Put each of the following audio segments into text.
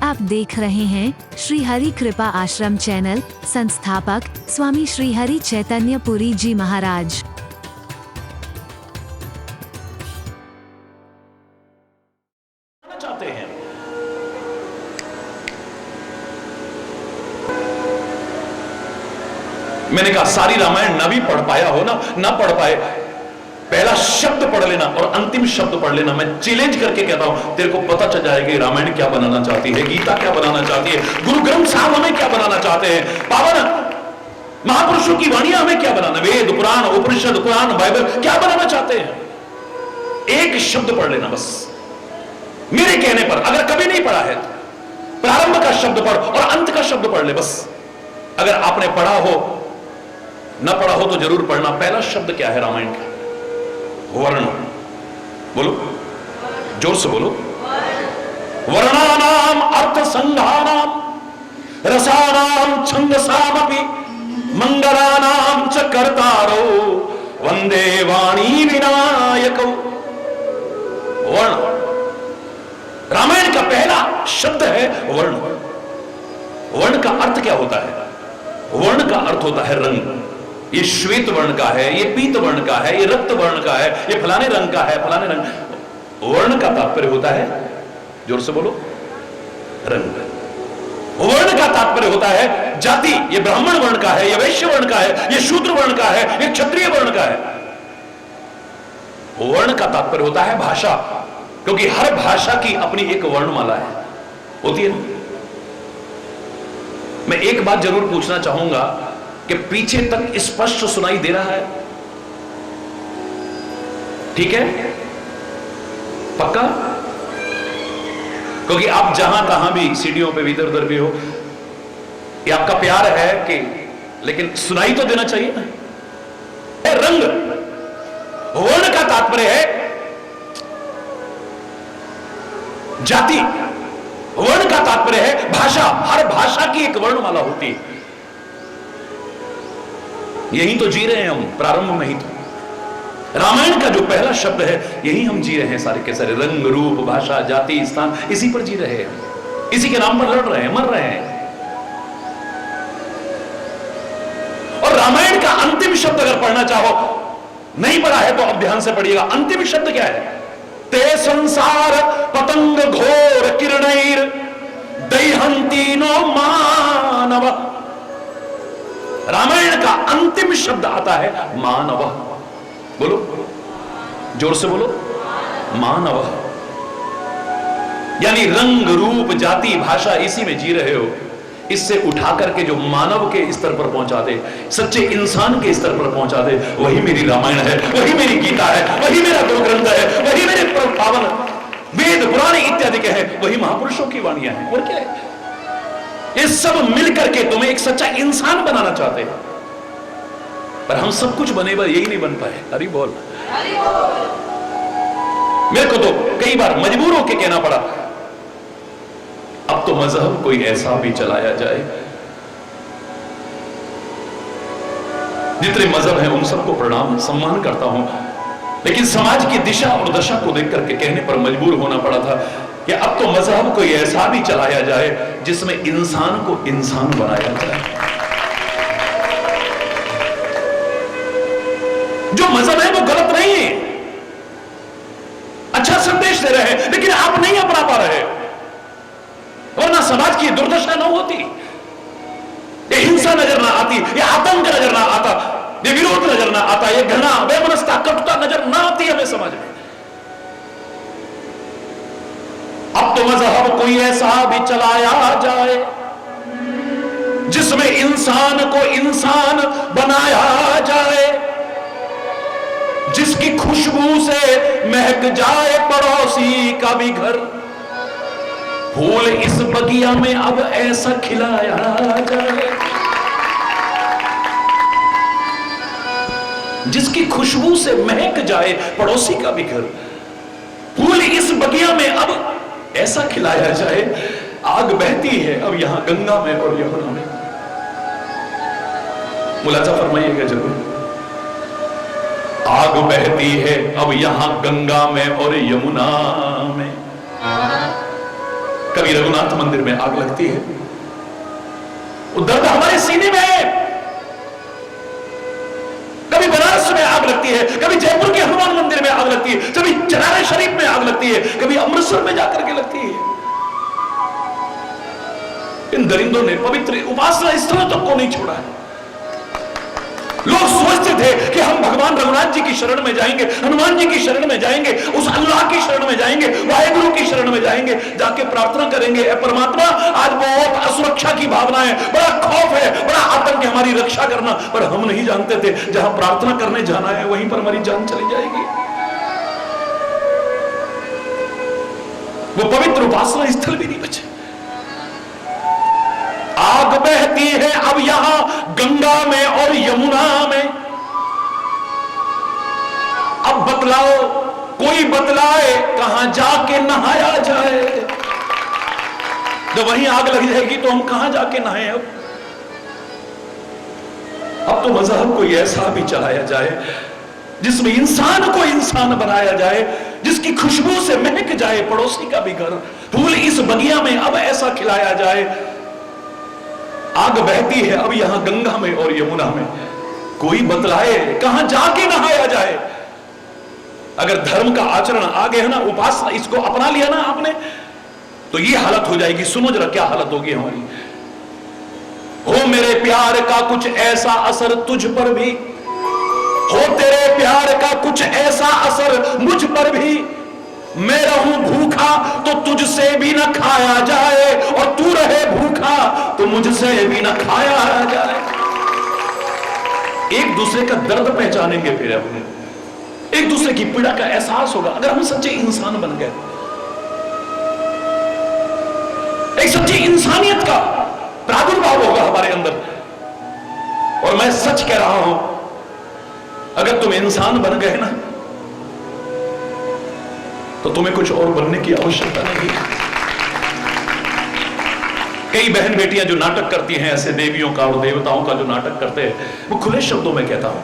आप देख रहे हैं श्री हरि कृपा आश्रम चैनल। संस्थापक स्वामी श्री हरि चैतन्य पुरी जी महाराज। चाहते हैं मैंने कहा सारी रामायण ना भी पढ़ पाया हो ना पढ़ पाए, पहला शब्द पढ़ लेना और अंतिम शब्द पढ़ लेना। मैं चैलेंज करके कहता हूं, तेरे को पता चल जाएगा रामायण क्या बनाना चाहती है, गीता क्या बनाना चाहती है, गुरु ग्रंथ साहब हमें क्या बनाना चाहते हैं, पावन महापुरुषों की वाणियां हमें क्या बनाना, वेद पुराण उपनिषद कुरान बाइबल क्या बनाना चाहते हैं। एक शब्द पढ़ लेना बस, मेरे कहने पर। अगर कभी नहीं पढ़ा है तो प्रारंभ का शब्द पढ़ और अंत का शब्द पढ़ ले बस। अगर आपने पढ़ा हो ना पढ़ा हो तो जरूर पढ़ना। पहला शब्द क्या है रामायण का? वर्ण। बोलो, जोर से बोलो। वर्णानाम अर्थ संघानाम रसानाम छंदसामपि मंगलानाम च कर्तारो वंदे वाणी विनायको। वर्ण रामायण का पहला शब्द है वर्ण। वर्ण का अर्थ क्या होता है? वर्ण का अर्थ होता है रंग। ये श्वेत वर्ण का है, ये पीत वर्ण का है, ये रक्त वर्ण का है, ये फलाने रंग का है, फलाने रंग। वर्ण का तात्पर्य होता है, जोर से बोलो, रंग। वर्ण का तात्पर्य होता है जाति। ये ब्राह्मण वर्ण का है, ये वैश्य वर्ण का है, ये शूद्र वर्ण का है, ये क्षत्रिय वर्ण का है। वर्ण का तात्पर्य होता है भाषा, क्योंकि हर भाषा की अपनी एक वर्णमाला है, होती है। मैं एक बात जरूर पूछना चाहूंगा कि पीछे तक स्पष्ट सुनाई दे रहा है? ठीक है, पक्का? क्योंकि आप जहां कहां भी सीढ़ियों पे इधर उधर भी हो, ये आपका प्यार है कि, लेकिन सुनाई तो देना चाहिए ना। रंग। वर्ण का तात्पर्य है जाति। वर्ण का तात्पर्य है भाषा। हर भाषा की एक वर्णमाला होती है। यही तो जी रहे हैं हम प्रारंभ में ही तो। रामायण का जो पहला शब्द है यही हम जी रहे हैं सारे के सारे। रंग रूप भाषा जाति स्थान, इसी पर जी रहे हैं, इसी के नाम पर लड़ रहे हैं, मर रहे हैं। और रामायण का अंतिम शब्द अगर पढ़ना चाहो, नहीं पढ़ा है तो अब ध्यान से पढ़िएगा। अंतिम शब्द क्या है? ते संसार पतंग घोर किरणैर दैहंती नो मानव। रामायण का अंतिम शब्द आता है मानव। बोलो, जोर से बोलो, मानव। यानी रंग रूप जाति भाषा इसी में जी रहे हो, इससे उठा करके जो मानव के स्तर पर पहुंचा दे, सच्चे इंसान के स्तर पर पहुंचा दे, वही मेरी रामायण है, वही मेरी गीता है, वही मेरा गुरु ग्रंथ है, वही मेरे पावन वेद पुराण इत्यादि के हैं, वही महापुरुषों की वाणियां हैं। और क्या है? ये सब मिलकर के तुम्हें एक सच्चा इंसान बनाना चाहते हैं, पर हम सब कुछ बने पर यही नहीं बन पाए। हरि बोल। मेरे को तो कई बार मजबूर होकर कहना पड़ा, अब तो मजहब कोई ऐसा भी चलाया जाए, जितने मजहब हैं उन सबको प्रणाम सम्मान करता हूं, लेकिन समाज की दिशा और दशा को देख करके कहने पर मजबूर होना पड़ा था कि अब तो मजहब कोई ऐसा भी चलाया जाए जिसमें इंसान को इंसान बनाया जाए। जो मजहब है वो गलत नहीं है, अच्छा संदेश दे रहे हैं, लेकिन आप नहीं अपना पा रहे, वरना समाज की दुर्दशा न होती, ये हिंसा नजर ना आती, ये आतंक नजर ना आता, ये विरोध नजर ना आता, ये घृणा वैमनस्यता कटुता नजर ना आती हमें समाज में। अब तो मजहब कोई ऐसा भी चलाया जाए जिसमें इंसान को इंसान बनाया जाए, जिसकी खुशबू से महक जाए पड़ोसी का भी घर। फूल इस बगिया में अब ऐसा खिलाया जाए, जिसकी खुशबू से महक जाए पड़ोसी का भी घर। फूल इस बगिया में अब ऐसा खिलाया जाए। आग बहती है अब यहां गंगा में और यमुना में। मुलाजा फरमाइएगा जरूर। आग बहती है अब यहां गंगा में और यमुना में। कभी रघुनाथ मंदिर में आग लगती है, वो दर्द हमारे सीने में है। कभी बनारस में आग लगती है, कभी जयपुर के हनुमान मंदिर में आग लगती है, कभी चनारे शरीफ में आग लगती है, कभी अमृतसर में जाकर के लगती है। इन दरिंदों ने पवित्र उपासना स्थलों तक को नहीं छोड़ा है। लोग सोचते थे कि हम भगवान रघुनाथ जी की शरण में जाएंगे, हनुमान जी की शरण में जाएंगे, उस अल्लाह की शरण में जाएंगे, वाहेगुरु की शरण में जाएंगे, जाके प्रार्थना करेंगे, ए परमात्मा आज बहुत असुरक्षा की भावना है, बड़ा खौफ है, बड़ा आतंक है, हमारी रक्षा करना। पर हम नहीं जानते थे जहां प्रार्थना करने जाना है वहीं पर हमारी जान चली जाएगी। वो पवित्र उपासना स्थल भी नहीं बचे। आग बहती है अब यहां गंगा में और यमुना में। अब बतलाओ, कोई बतलाए कहां जाके नहाया जाए। जब वहीं आग लग जाएगी तो हम कहां जाके नहाए। अब तो मजहब कोई ऐसा भी चलाया जाए जिसमें इंसान को इंसान बनाया जाए, जिसकी खुशबू से महक जाए पड़ोसी का भी घर। फूल इस बगिया में अब ऐसा खिलाया जाए। आग बहती है अब यहां गंगा में और यमुना में, कोई बतलाए कहां जाके नहाया जाए। अगर धर्म का आचरण आ गया ना, उपासना इसको अपना लिया ना आपने, तो ये हालत हो जाएगी। सुनो जरा क्या हालत होगी हमारी। हो मेरे प्यार का कुछ ऐसा असर तुझ पर भी, हो तेरे प्यार का कुछ ऐसा असर मुझ पर भी। मैं रहूं भूखा तो तुझसे भी न खाया जाए, और तू रहे भूखा तो मुझसे भी न खाया जाए। एक दूसरे का दर्द पहचानेंगे फिर अपने, एक दूसरे की पीड़ा का एहसास होगा अगर हम सच्चे इंसान बन गए। एक सच्ची इंसानियत का प्रादुर्भाव होगा हमारे अंदर। और मैं सच कह रहा हूं, अगर तुम इंसान बन गए ना तो तुम्हें कुछ और बनने की आवश्यकता नहीं है। कई बहन बेटियां जो नाटक करती हैं ऐसे देवियों का और देवताओं का जो नाटक करते हैं, वो खुले शब्दों में कहता हूं,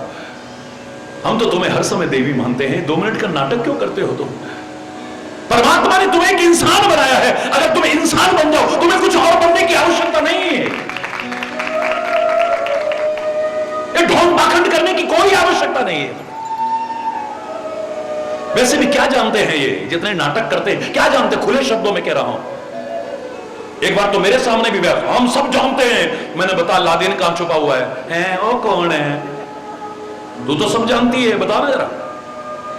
हम तो तुम्हें हर समय देवी मानते हैं, 2 मिनट का नाटक क्यों करते हो तुम? परमात्मा ने तुम्हें एक इंसान बनाया है। अगर तुम इंसान बन जाओ, तुम्हें कुछ और बनने की आवश्यकता नहीं है। ये ढोंग पाखंड करने की कोई आवश्यकता नहीं है। वैसे भी क्या जानते हैं ये जितने नाटक करते हैं, क्या जानते? खुले शब्दों में कह रहा हूं। एक बार तो मेरे सामने भी बैठा, हम सब जानते हैं। मैंने बता लादेन कहां छुपा हुआ है? वो कौन है? तू तो सब जानती है, बता ना जरा।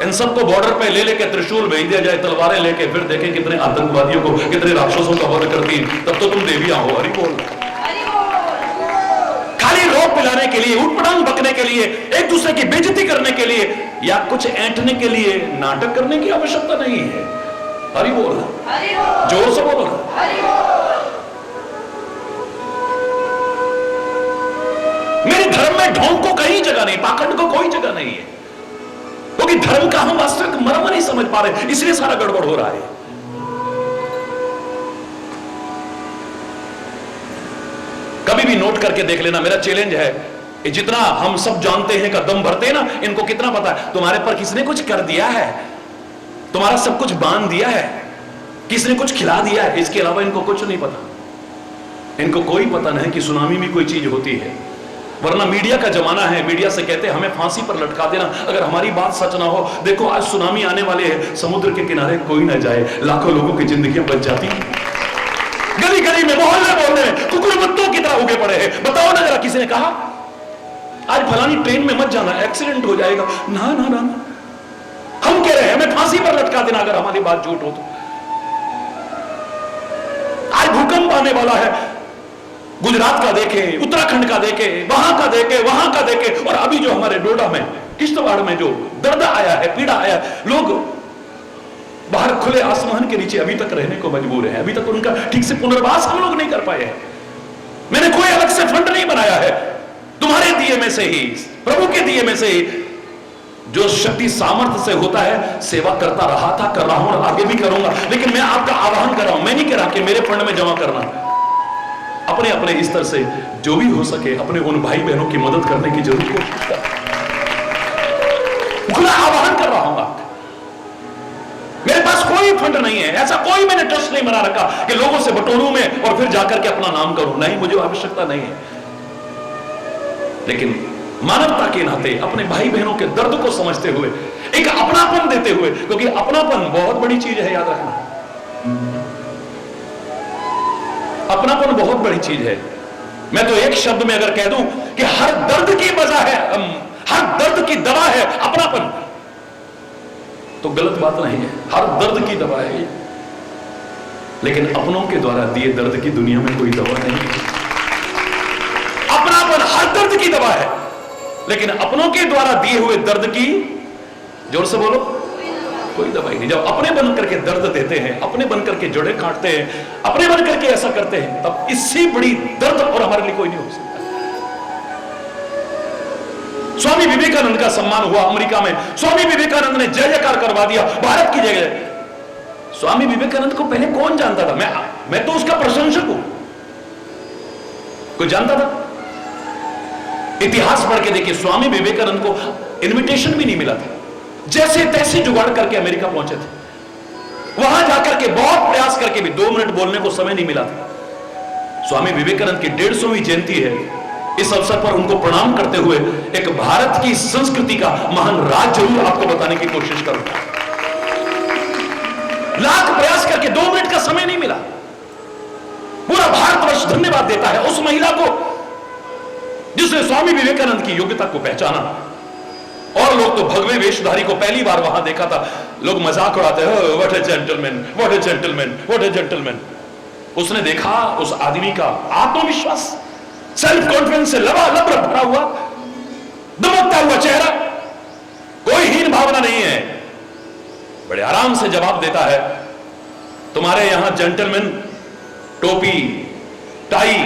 इन सबको बॉर्डर पे ले लेके त्रिशूल भेज दिया जाए, तलवारें लेके, फिर देखें कितने आतंकवादियों को, कितने राक्षसों का वध करती, तब तो तुम देवियां हो। हरि बोल। खाली रोक पिलाने के लिए, उठपटांग बकने के लिए, एक दूसरे की बेइज्जती करने के लिए या कुछ ऐंठने के लिए नाटक करने की आवश्यकता नहीं है। हरि बोल। जोर से बोलो। मेरे धर्म में ढोंग को कहीं जगह नहीं, पाखंड को कोई जगह नहीं है, क्योंकि धर्म का हम वास्तविक मर्म नहीं समझ पा रहे, इसलिए सारा गड़बड़ हो रहा है। कभी भी नोट करके देख लेना, मेरा चैलेंज है, जितना हम सब जानते हैं का दम भरते हैं ना, इनको कितना पता है तुम्हारे पर किसने कुछ कर दिया है, तुम्हारा सब कुछ बांध दिया है, किसने कुछ खिला दिया है, इसके अलावा इनको कुछ नहीं पता। इनको कोई पता नहीं कि सुनामी में कोई चीज होती है। वरना मीडिया का जमाना है, मीडिया से कहते हैं हमें फांसी पर लटका देना अगर हमारी बात सच ना हो। देखो आज सुनामी आने वाले है, समुद्र के किनारे कोई ना जाए, लाखों लोगों की जिंदगियां बच जाती हैं। गली गली में, मोहल्ले मोहल्ले में कुकुर मुत्तों की तरह उगे पड़े हैं। बताओ ना जरा, किसी ने कहा आज फलानी ट्रेन में मत जाना, एक्सीडेंट हो जाएगा? ना ना ना, हम कह रहे हैं हमें फांसी पर लटका देना अगर हमारी बात झूठ हो तो। आज भूकंप आने वाला है, गुजरात का देखे, उत्तराखंड का देखे, वहां का देखे, वहां का देखे, और अभी जो हमारे डोडा में, किश्तवाड़ में जो दर्द आया है, पीड़ा आया है, लोग बाहर खुले आसमान के नीचे अभी तक रहने को मजबूर हैं। अभी तक उनका ठीक से पुनर्वास हम लोग नहीं कर पाए हैं। मैंने कोई अलग से फंड नहीं बनाया है, तुम्हारे दिए में से ही, प्रभु के दिए में से ही जो शक्ति सामर्थ्य से होता है, सेवा करता रहा था, कर रहा हूं और आगे भी करूंगा। लेकिन मैं आपका आह्वान कर रहा हूं, मैं नहीं कह रहा कि मेरे फंड में जमा करना, अपने अपने स्तर से जो भी हो सके अपने उन भाई बहनों की मदद करने की जरूर कोशिश कर, खुला आह्वान कर रहा हूं। मेरे पास पास कोई फंड नहीं है, ऐसा कोई मैंने ट्रस्ट नहीं बना रखा कि लोगों से बटोरूं में और फिर जाकर के अपना नाम करूं, नहीं, मुझे आवश्यकता नहीं है। लेकिन मानवता के नाते अपने भाई बहनों के दर्द को समझते हुए, एक अपनापन देते हुए, क्योंकि अपनापन बहुत बड़ी चीज है, याद रखना, अपनापन बहुत बड़ी चीज है। मैं तो एक शब्द में अगर कह दूं कि हर दर्द की वजह है, हर दर्द की दवा है अपनापन, तो गलत बात नहीं है। हर दर्द की दवा है, लेकिन अपनों के द्वारा दिए दर्द की दुनिया में कोई दवा नहीं है। अपनापन हर दर्द की दवा है, लेकिन अपनों के द्वारा दिए हुए दर्द की, जोर से बोलो, कोई दवाई नहीं। जब अपने बन करके दर्द देते हैं, अपने बन करके जड़ें काटते हैं, अपने बन करके ऐसा करते हैं, तब इससे बड़ी दर्द और हमारे लिए कोई नहीं हो सकता। स्वामी विवेकानंद का सम्मान हुआ अमेरिका में, स्वामी विवेकानंद ने जय जयकार करवा दिया भारत की जगह। स्वामी विवेकानंद को पहले कौन जानता था? मैं तो उसका प्रशंसक हूं। कोई जानता था? इतिहास पढ़ के देखिए, स्वामी विवेकानंद को इनविटेशन भी नहीं मिला था, जैसे तैसे जुगाड़ करके अमेरिका पहुंचे थे। वहां जाकर के बहुत प्रयास करके भी 2 मिनट बोलने को समय नहीं मिला था। स्वामी विवेकानंद की 150वीं जयंती है। इस अवसर पर उनको प्रणाम करते हुए एक भारत की संस्कृति का महान राज जरूर आपको बताने की कोशिश करूंगा। लाख प्रयास करके 2 मिनट का समय नहीं मिला। पूरा भारतवर्ष धन्यवाद देता है उस महिला को जिसने स्वामी विवेकानंद की योग्यता को पहचाना। और लोग तो भगवे वेशधारी को पहली बार वहां देखा था, लोग मजाक उड़ाते हैं, what A gentleman, what A gentleman, what A gentleman. उसने देखा उस आदमी का आत्मविश्वास, सेल्फ कॉन्फिडेंस से लबालब भरा हुआ, दमकता हुआ चेहरा, कोई हीन भावना नहीं है। बड़े आराम से जवाब देता है, तुम्हारे यहां जेंटलमैन टोपी, टाई,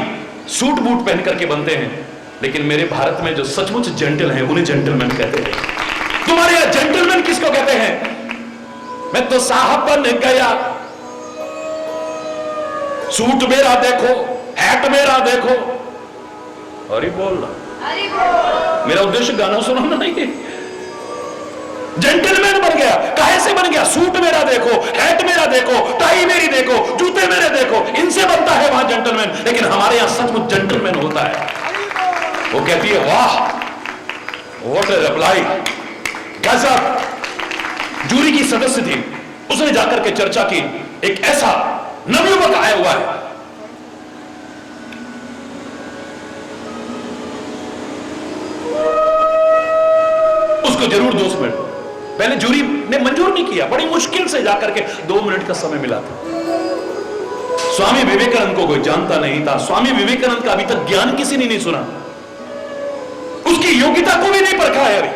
सूट बूट पहन करके बनते हैं, लेकिन मेरे भारत में जो सचमुच जेंटल हैं उन्हें जेंटलमैन कहते हैं। तुम्हारे यहां जेंटलमैन किसको कहते हैं? मैं तो साहब बन गया, सूट मेरा देखो, हैट मेरा देखो। अरे बोल रहा, मेरा उद्देश्य गाना सुनाना नहीं है। जेंटलमैन बन गया, काहे से बन गया? सूट मेरा देखो, हैट मेरा देखो, टाई मेरी देखो, जूते मेरे देखो, इनसे बनता है वहां जेंटलमैन। लेकिन हमारे यहां सचमुच जेंटलमैन होता है। वो कहती है, वाह व्हाट ए रिप्लाई, गजब। जूरी की सदस्य थी, उसने जाकर के चर्चा की, एक ऐसा नवयुवक आया हुआ है, उसको जरूर 2 मिनट। पहले जूरी ने मंजूर नहीं किया, बड़ी मुश्किल से जाकर के 2 मिनट का समय मिला था। स्वामी विवेकानंद को कोई जानता नहीं था, स्वामी विवेकानंद का अभी तक ज्ञान किसी ने नहीं सुना, उसकी योग्यता को भी नहीं परखा है। अभी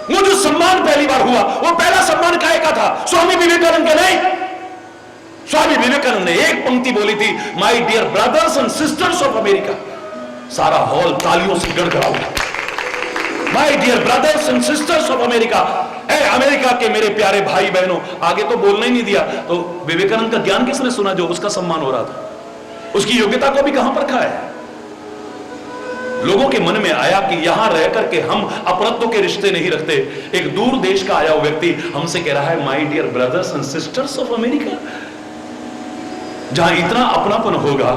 वो जो सम्मान पहली बार हुआ, वो पहला सम्मान काहे का था? स्वामी विवेकानंद का नहीं। स्वामी विवेकानंद ने एक पंक्ति बोली थी, my dear brothers and sisters of America. सारा हॉल तालियों से गड़गड़ा उठा। My dear brothers and sisters of America, America के मेरे प्यारे भाई बहनों। आगे तो बोलना ही नहीं दिया। तो विवेकानंद का ज्ञान किसने सुना जो उसका सम्मान हो रहा था? उसकी योग्यता को भी कहां परखा है? लोगों के मन में आया कि यहां रह करके हम अपनत्व के रिश्ते नहीं रखते। एक दूर देश का आया हुआ व्यक्ति हमसे कह रहा है, my dear brothers and sisters of America. जहां इतना अपनापन होगा,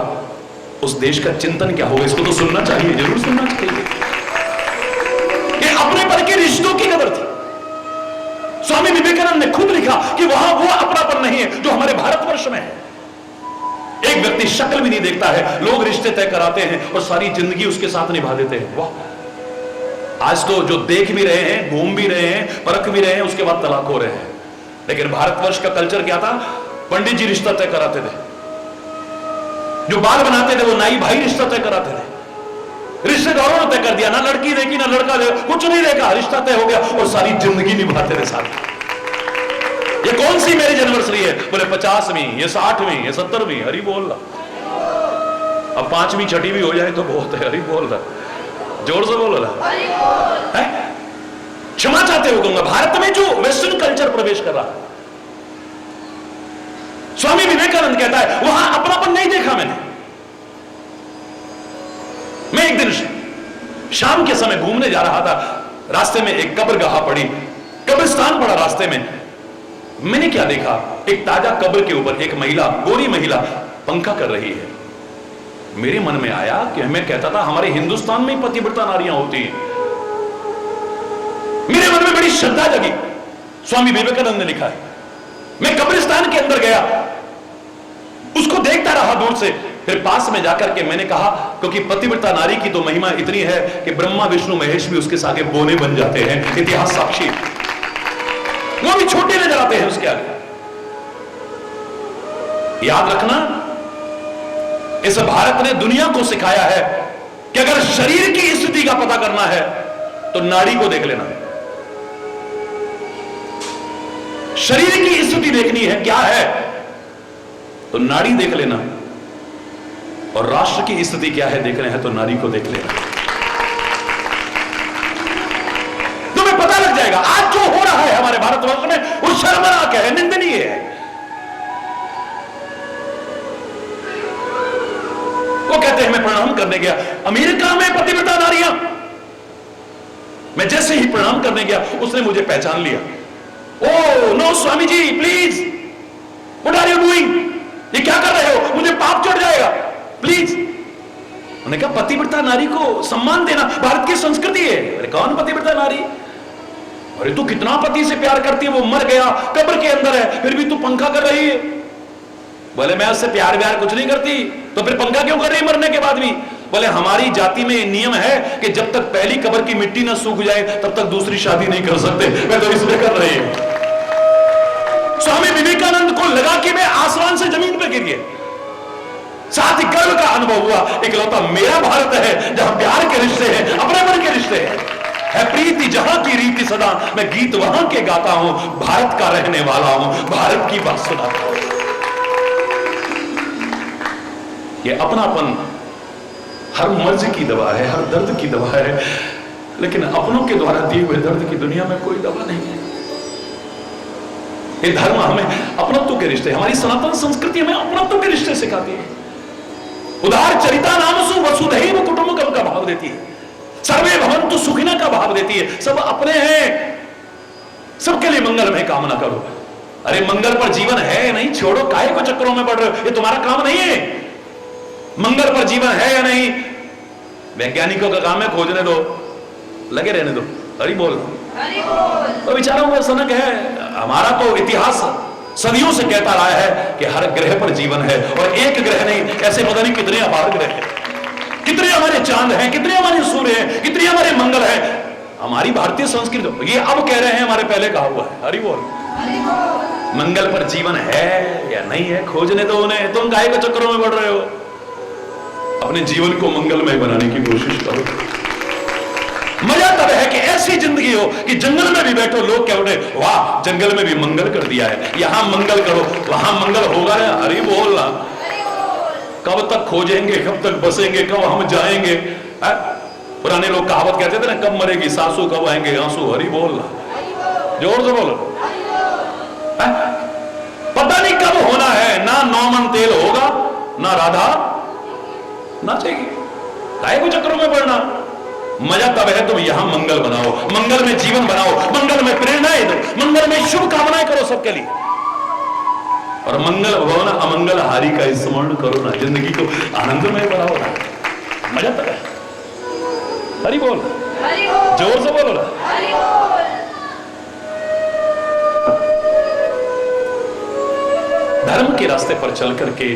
उस देश का चिंतन क्या होगा? इसको तो सुनना चाहिए, जरूर सुनना चाहिए। ये अपनेपन के रिश्तों की कदर थी। स्वामी विवेकानंद ने खुद लिखा कि वहां वो अपनापन नहीं है जो हमारे भारतवर्ष में है। एक व्यक्ति शक्ल भी नहीं देखता है, लोग रिश्ते तय कराते हैं और सारी जिंदगी उसके साथ निभा देते हैं। वाह! आज तो जो देख भी रहे हैं, घूम भी रहे हैं, परख भी रहे हैं, उसके बाद तलाक हो रहे हैं। लेकिन भारतवर्ष का कल्चर क्या था? पंडित जी रिश्ता तय कराते थे, जो बाल बनाते थे वो नाई भाई रिश्ता तय कराते थे। रिश्तेदारों ने तय कर दिया, ना लड़की देखी ना लड़का देखा, कुछ नहीं देखा, रिश्ता तय हो गया और सारी जिंदगी निभाते थे साथ। ये कौन सी मैरिज एनिवर्सरी है? बोले 50वीं, ये 60वीं, ये 70वीं। हरी बोल रहा। अब 5वीं 6वीं भी हो जाए तो बहुत है। हरी बोल रहा, जोर से बोल रहा है। क्षमा चाहते हो कहूंगा, भारत में जो वेस्टर्न कल्चर प्रवेश कर रहा है। स्वामी विवेकानंद कहता है वहां अपनापन नहीं देखा मैंने। मैं एक दिन शाम के समय घूमने जा रहा था, रास्ते में एक कब्रगाह पड़ी, कब्रिस्तान पड़ा रास्ते में। मैंने क्या देखा, एक ताजा कब्र के ऊपर एक महिला, गोरी महिला पंखा कर रही है। मेरे मन में आया कि मैं कहता था हमारे हिंदुस्तान में ही पतिव्रता नारियां होती हैं। मेरे मन में बड़ी श्रद्धा जगी। स्वामी विवेकानंद ने लिखा है। मैं कब्रिस्तान के अंदर गया, उसको देखता रहा दूर से, फिर पास में जाकर के मैंने कहा, क्योंकि पतिव्रता नारी की तो महिमा इतनी है कि ब्रह्मा विष्णु महेश भी उसके आगे बोने बन जाते हैं, इतिहास साक्षी, वो भी छोटे नजर आते हैं उसके आगे। याद रखना, इस भारत ने दुनिया को सिखाया है कि अगर शरीर की स्थिति का पता करना है तो नाड़ी को देख लेना। शरीर की स्थिति देखनी है क्या है तो नाड़ी देख लेना, और राष्ट्र की स्थिति क्या है देखना है तो नाड़ी को देख लेना। तुम्हें पता लग जाएगा आज जो हो रहा है हमारे भारतवर्ष में वो शर्मनाक है, निंदनीय है। वो कहते हैं मैं प्रणाम करने गया अमेरिका में पतिव्रता नारियां, मैं जैसे ही प्रणाम करने गया उसने मुझे पहचान लिया। Oh no Swami ji please, what are you doing, ये क्या कर रहे हो, मुझे पाप चढ़ जाएगा, प्लीज। उन्होंने कहा पतिव्रता नारी को सम्मान देना भारत की संस्कृति है। अरे कौन पतिव्रता नारी, अरे तू कितना पति से प्यार करती है, वो मर गया कब्र के अंदर है फिर भी तू पंखा कर रही है। बोले मैं उससे प्यार व्यार कुछ नहीं करती, तो फिर पंखा क्यों कर रही मरने के बाद भी। बोले हमारी जाति में नियम है कि जब तक पहली कब्र की मिट्टी ना सूख जाए तब तक दूसरी शादी नहीं कर सकते, मैं तो इसलिए कर रही हूं। स्वामी विवेकानंद को लगा कि मैं आसमान से जमीन पे गिर गया। साथ ही गर्व का अनुभव हुआ, इकलौता मेरा भारत है जहां प्यार के रिश्ते हैं, अपने मन के रिश्ते हैं। है प्रीति जहां की रीति सदा, मैं गीत वहां के गाता हूं, भारत का रहने वाला हूं, भारत की बात सुनाता हूं। ये अपनापन हर मर्ज की दवा है, हर दर्द की दवा है, लेकिन अपनों के द्वारा दिए हुए दर्द की दुनिया में कोई दवा नहीं है। ये धर्म हमें अपनत्व के रिश्ते, हमारी सनातन संस्कृति हमें अपनत्व के रिश्ते सिखाती है। उदार चरिता नामसु वसुधैव कुटुंबकम का भाव देती है, सर्वे भवन्तु सुखिनः का भाव देती है। सब अपने हैं, सबके लिए मंगल में कामना करो। अरे मंगल पर जीवन है नहीं, छोड़ो काहे को चक्करों में पड़ रहे हो, ये तुम्हारा काम नहीं है। मंगल पर जीवन है या नहीं वैज्ञानिकों का काम है, खोजने दो, लगे रहने दो। हरि बोल, तो विचारों का सनक है। हमारा तो इतिहास सदियों से कहता रहा है कि हर ग्रह पर जीवन है, और एक ग्रह नहीं, ऐसे पता नहीं कितने अपार ग्रह हैं, कितने हमारे चांद हैं, कितने हमारे सूर्य हैं, कितने हमारे मंगल हैं। हमारी भारतीय संस्कृति ये अब कह रहे हैं, हमारे पहले कहा हुआ है। हरि बोल, मंगल पर जीवन है या नहीं है खोजने दो उन्हें, तुम काहे के चक्करों में पड़ रहे हो। अपने जीवन को मंगलमय बनाने की कोशिश करो। मजा तब है कि ऐसी जिंदगी हो कि जंगल में भी बैठो लोग क्या उठे, वाह जंगल में भी मंगल कर दिया है, यहां मंगल करो वहां मंगल होगा ना। हरि बोल ना, कब तक खोजेंगे, कब तक बसेंगे, कब हम जाएंगे। पुराने लोग कहावत कहते थे ना, कब मरेगी सासू कब आएंगे आंसू। हरि बोल ना, जोर से बोलो। पता नहीं कब होना है, ना 9 मन तेल होगा, ना राधा नाचेगी, काहे को चक्करों में पड़ना। मजा तब है तुम यहां मंगल बनाओ, मंगल में जीवन बनाओ, मंगल में प्रेरणाएं दो, मंगल में शुभ कामनाएं करो सबके लिए, और मंगल भवन अमंगल हारी का स्मरण करो ना, जिंदगी को आनंदमय बनाओ ना। मजा तब है। हरि बोल, जोर से बोलो ना। धर्म के रास्ते पर चल करके,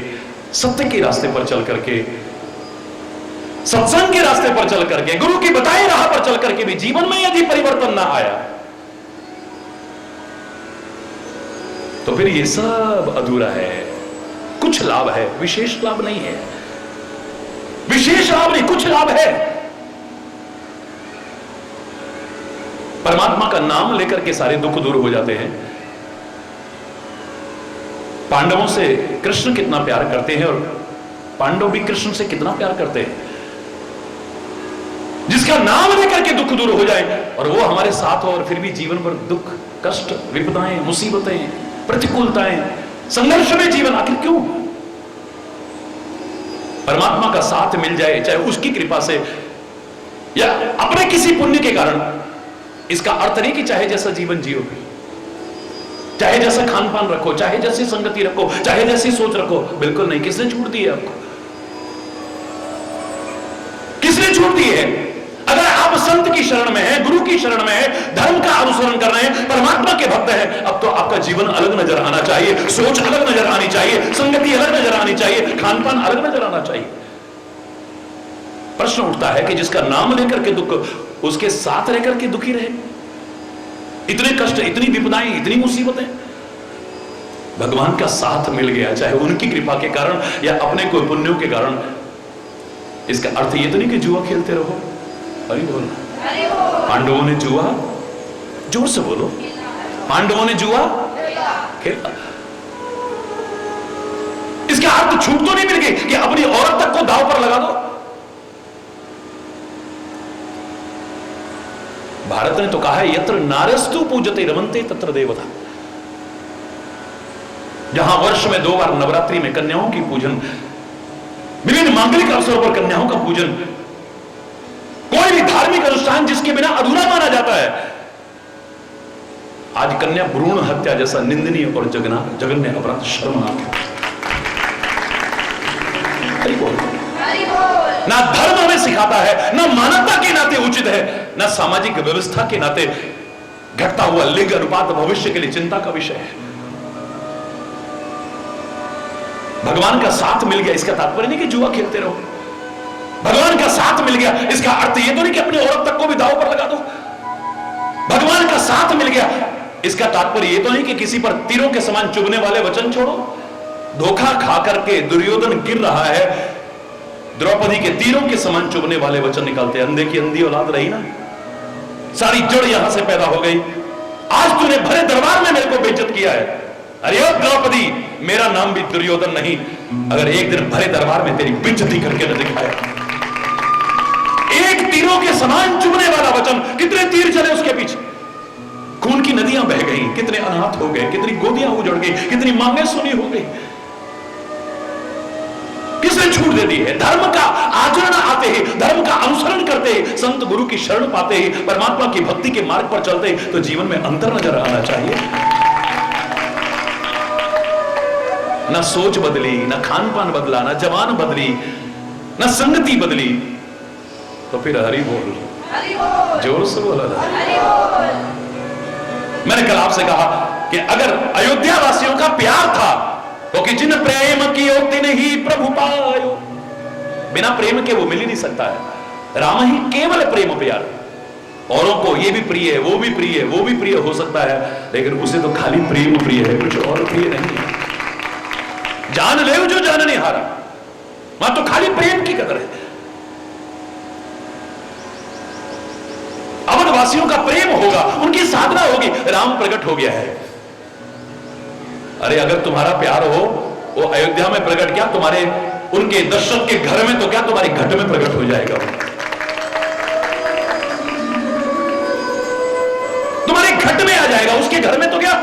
सत्य के रास्ते पर चल करके, सत्संग के रास्ते पर चल करके, गुरु की बताई राह पर चल करके भी जीवन में यदि परिवर्तन ना आया तो फिर ये सब अधूरा है। कुछ लाभ है, विशेष लाभ नहीं है। विशेष लाभ नहीं, कुछ लाभ है। परमात्मा का नाम लेकर के सारे दुख दूर हो जाते हैं। पांडवों से कृष्ण कितना प्यार करते हैं और पांडव भी कृष्ण से कितना प्यार करते हैं। जिसका नाम लेकर के दुख दूर हो जाए और वो हमारे साथ हो, और फिर भी जीवन भर दुख, कष्ट, विपदाएं, मुसीबतें, प्रतिकूलताएं, संघर्ष में जीवन, आखिर क्यों। परमात्मा का साथ मिल जाए, चाहे उसकी कृपा से या अपने किसी पुण्य के कारण, इसका अर्थ नहीं कि चाहे जैसा जीवन जियो, चाहे जैसा खान पान रखो, चाहे जैसी संगति रखो, चाहे जैसी सोच रखो, बिल्कुल नहीं। किसने छूट दी है आपको? किसने छूट दी है? अगर आप संत की शरण में हैं, गुरु की शरण में हैं, धर्म का अनुसरण कर रहे हैं, परमात्मा के भक्त हैं, अब तो आपका जीवन अलग नजर आना चाहिए, सोच अलग नजर आनी चाहिए, संगति अलग नजर आनी चाहिए, खान पान अलग नजर आना चाहिए। प्रश्न उठता है कि जिसका नाम लेकर के दुख, उसके साथ रहकर के दुखी रहे। इतने कष्ट, इतनी विपदाएं, इतनी मुसीबतें, भगवान का साथ मिल गया, चाहे उनकी कृपा के कारण या अपने कोई पुण्यों के कारण। इसका अर्थ ये तो नहीं कि जुआ खेलते रहो। अरे बोल, पांडवों ने जुआ, जोर से बोलो, पांडवों ने जुआ खेला। इसका अर्थ छूट तो नहीं मिल गई कि अपनी औरत तक को दांव पर लगा दो। भारत ने तो कहा है, यत्र नारस्तु पूजते रमन्ते तत्र देवता। जहां वर्ष में 2 बार नवरात्रि में कन्याओं की पूजन, विभिन्न मांगलिक अवसरों पर कन्याओं का पूजन, कोई भी धार्मिक अनुष्ठान जिसके बिना अधूरा माना जाता है, आज कन्या भ्रूण हत्या जैसा निंदनीय और जघन्य अपराध शर्मनाक है। ना धर्म हमें सिखाता है, ना मानवता के नाते उचित है, ना सामाजिक व्यवस्था के नाते घटता हुआ लिंग अनुपात भविष्य के लिए चिंता का विषय है। भगवान का साथ मिल गया, इसका तात्पर्य नहीं कि जुआ खेलते रहो। भगवान का साथ मिल गया, इसका अर्थ यह तो नहीं कि अपनी औरत तक को भी दांव पर लगा दो। भगवान का साथ मिल गया, इसका तात्पर्य यह तो नहीं कि किसी पर तीरों के समान चुभने वाले वचन छोड़ो। धोखा खा करके दुर्योधन गिर रहा है, द्रौपदी के तीरों के समान चुभने वाले वचन निकालते। अंधे की अंधी औलाद रही ना, सारी जड़ यहां से पैदा हो गई। आज तूने भरे दरबार में मेरे को बेइज्जत किया है। अरे ओ द्रौपदी, मेरा नाम भी दुर्योधन नहीं, अगर एक दिन भरे दरबार में तेरी बेइज्जती करके न दिखाया। एक तीरों के समान चुभने वाला वचन, कितने तीर चले उसके पीछे, खून की नदियां बह गई, कितने अनाथ हो गए, कितनी गोदियां उजड़ गई, कितनी मांगें सुनी हो गई। किसने छूट दे दी है? धर्म का आचरण आते ही, धर्म का अनुसरण करते ही, संत गुरु की शरण पाते ही, परमात्मा की भक्ति के मार्ग पर चलते ही तो जीवन में अंतर नजर आना चाहिए। ना सोच बदली, ना खान पान बदला, ना जवान बदली, ना संगति बदली, तो फिर हरि बोल, जोर से बोला था। मैंने कल आपसे कहा कि अगर अयोध्या वासियों का प्यार था तो कि जिन प्रेम की तिन ही प्रभु पायो, बिना प्रेम के वो मिल ही नहीं सकता है। राम ही केवल प्रेम प्यार, औरों को ये भी प्रिय है, वो भी प्रिय है, वो भी प्रिय हो सकता है, लेकिन उसे तो खाली प्रेम प्रिय है, कुछ और प्रिय नहीं है। जान ले जो जान नहीं हारा, वहां तो खाली प्रेम की कदर है। अवध वासियों का प्रेम होगा, उनकी साधना होगी, राम प्रकट हो गया है। अरे अगर तुम्हारा प्यार हो, वो अयोध्या में प्रकट क्या, तुम्हारे उनके दशरथ के घर में तो क्या, तुम्हारे घट में प्रकट हो जाएगा। तुम्हारे घट में आ जाएगा, उसके घर में तो क्या।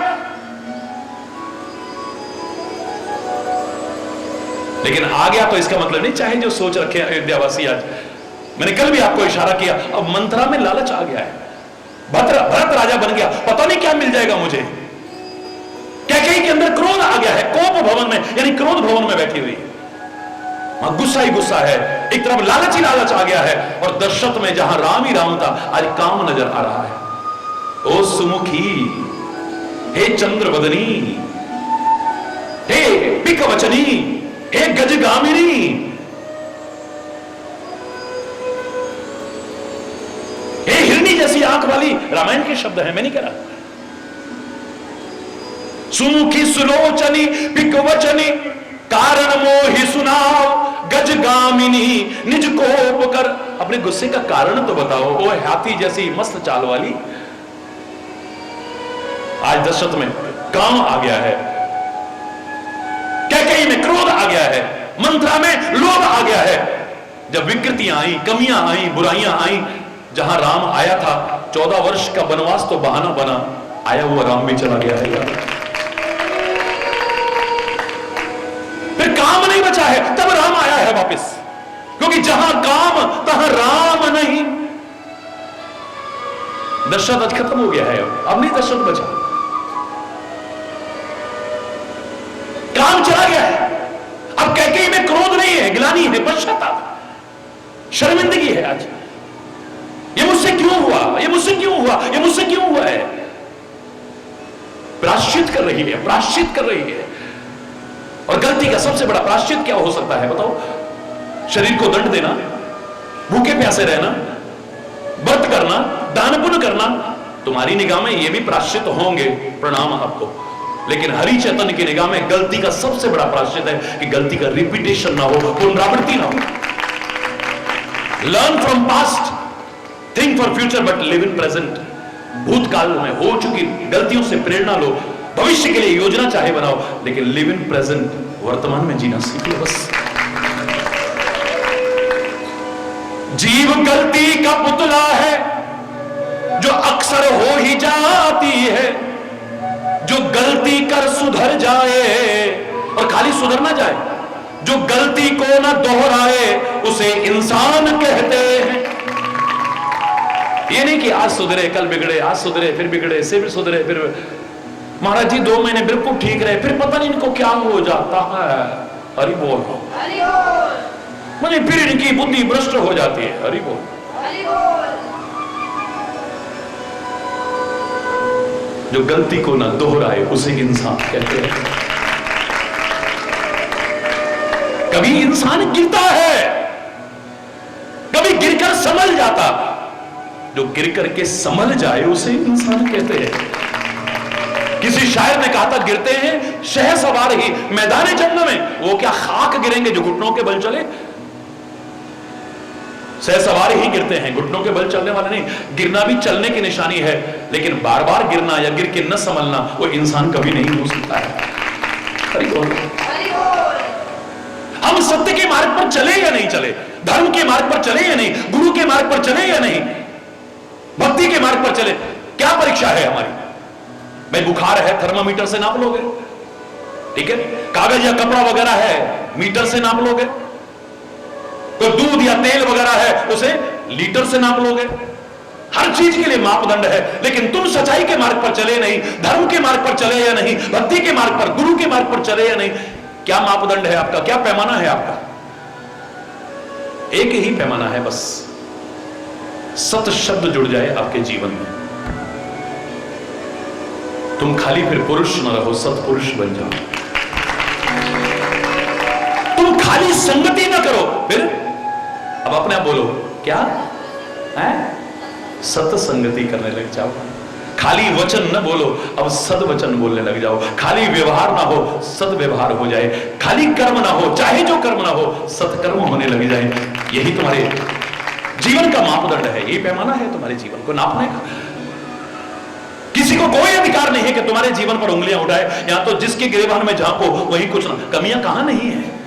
लेकिन आ गया तो इसका मतलब नहीं, चाहे जो सोच रखे अयोध्यावासी आज, मैंने कल भी आपको इशारा किया, अब मंत्रा में लालच आ गया है। भरत राजा बन गया, पता नहीं क्या मिल जाएगा मुझे। कैकेयी के अंदर क्रोध आ गया है, कोप भवन में, यानी क्रोध भवन में बैठी हुई, वहां गुस्सा ही गुस्सा है। एक तरफ लालच ही लालच आ गया है, और दशरथ में जहां राम ही राम था, आज काम नजर आ रहा है। ओ सुमुखी, हे चंद्रवदनी, हे पिकवचनी, हे गजगामिनी, हे हिरणी जैसी आंख वाली, रामायण के शब्द हैं, मैं नहीं कह रहा। सुमुखी सुलोचनी पिकवचनी, कारण मोहि सुनाओ, गजगामिनी निज कोप कर। अपने गुस्से का कारण तो बताओ, ओ हाथी जैसी मस्त चाल वाली। आज दशरथ में काम आ गया है, कैकेयी में क्रोध आ गया है, मंत्रा में लोभ आ गया है। जब विकृतियां आई, कमियां आई, बुराइयां आई, जहां राम आया था, 14 वर्ष का वनवास तो बहाना बना, आया हुआ राम भी चला गया है। फिर काम नहीं बचा है, तब राम आया है वापस, क्योंकि जहां काम तहां राम नहीं। दशरथ आज खत्म हो गया है, अब नहीं दशरथ बचा। नहीं है, गिलानी है, पश्चाताप, शर्मिंदगी है। आज ये मुझसे क्यों हुआ, ये मुझसे क्यों हुआ, ये मुझसे क्यों हुआ है। प्रायश्चित कर रही है, प्रायश्चित कर रही है। और गलती का सबसे बड़ा प्रायश्चित क्या हो सकता है बताओ? शरीर को दंड देना, भूखे प्यासे रहना, व्रत करना, दान पुण्य करना। तुम्हारी निगाह में ये भी प्रायश्चित होंगे, प्रणाम आपको। लेकिन हरि चैतन्य की निगाह में गलती का सबसे बड़ा प्रायश्चित है कि गलती का रिपीटेशन ना हो, पुनरावृत्ति ना हो। Learn from past, think for future, but live in present. भूतकाल में हो चुकी गलतियों से प्रेरणा लो, भविष्य के लिए योजना चाहे बनाओ, लेकिन लिव इन प्रेजेंट, वर्तमान में जीना सीख लो बस। जीव गलती का पुतला है जो अक्सर हो ही जाती है। जो गलती कर सुधर जाए, और खाली सुधर ना जाए, जो गलती को ना दोहराए उसे इंसान कहते हैं। ये नहीं कि आज सुधरे कल बिगड़े, आज सुधरे फिर बिगड़े, फिर सुधरे फिर। महाराज जी 2 महीने बिल्कुल ठीक रहे, फिर पता नहीं इनको क्या हो जाता है। हरि बोल, मुझे फिर इनकी बुद्धि भ्रष्ट हो जाती है। हरि बोल। जो गलती को ना दोहराए उसे इंसान कहते हैं। कभी इंसान गिरता है, कभी गिरकर संभल जाता। जो गिर करके संभल जाए उसे इंसान कहते हैं। किसी शायर ने कहा था, गिरते हैं शहसवार ही मैदान जंग में, वो क्या खाक गिरेंगे जो घुटनों के बल चले। सहसवार ही गिरते हैं, घुटनों के बल चलने वाले नहीं। गिरना भी चलने की निशानी है, लेकिन बार बार गिरना या गिर के न संभलना वो इंसान कभी नहीं हो सकता है। हरि बोल। हम सत्य के मार्ग पर चले या नहीं चले, धर्म के मार्ग पर चले या नहीं, गुरु के मार्ग पर चले या नहीं, भक्ति के मार्ग पर चले, क्या परीक्षा है हमारी? भाई बुखार है, थर्मामीटर से नाप लोगे, ठीक है। कागज या कपड़ा वगैरह है, मीटर से नाप लोगे। तो दूध या तेल वगैरह है, उसे लीटर से नाप लोगे। हर चीज के लिए मापदंड है। लेकिन तुम सच्चाई के मार्ग पर चले नहीं, धर्म के मार्ग पर चले या नहीं, भक्ति के मार्ग पर, गुरु के मार्ग पर चले या नहीं, क्या मापदंड है आपका, क्या पैमाना है आपका? एक ही पैमाना है बस, सत शब्द जुड़ जाए आपके जीवन में, तुम खाली फिर पुरुष न रहो, सत्पुरुष बन जाओ। तुम खाली संगति न करो, फिर अब अपने आप बोलो क्या है, सत्संगति करने लग जाओ। खाली वचन न बोलो, अब सद्वचन बोलने लग जाओ। खाली व्यवहार ना हो, सद्व्यवहार हो जाए। खाली कर्म ना हो, चाहे जो कर्म ना हो, सत्कर्म होने लग जाए। यही तुम्हारे जीवन का मापदंड है, यही पैमाना है तुम्हारे जीवन को नापने का। किसी को कोई अधिकार नहीं है कि तुम्हारे जीवन पर उंगलियां उठाए। यहां तो जिसके गिरेबान में झांको वही कुछ ना, कमियां कहां नहीं है।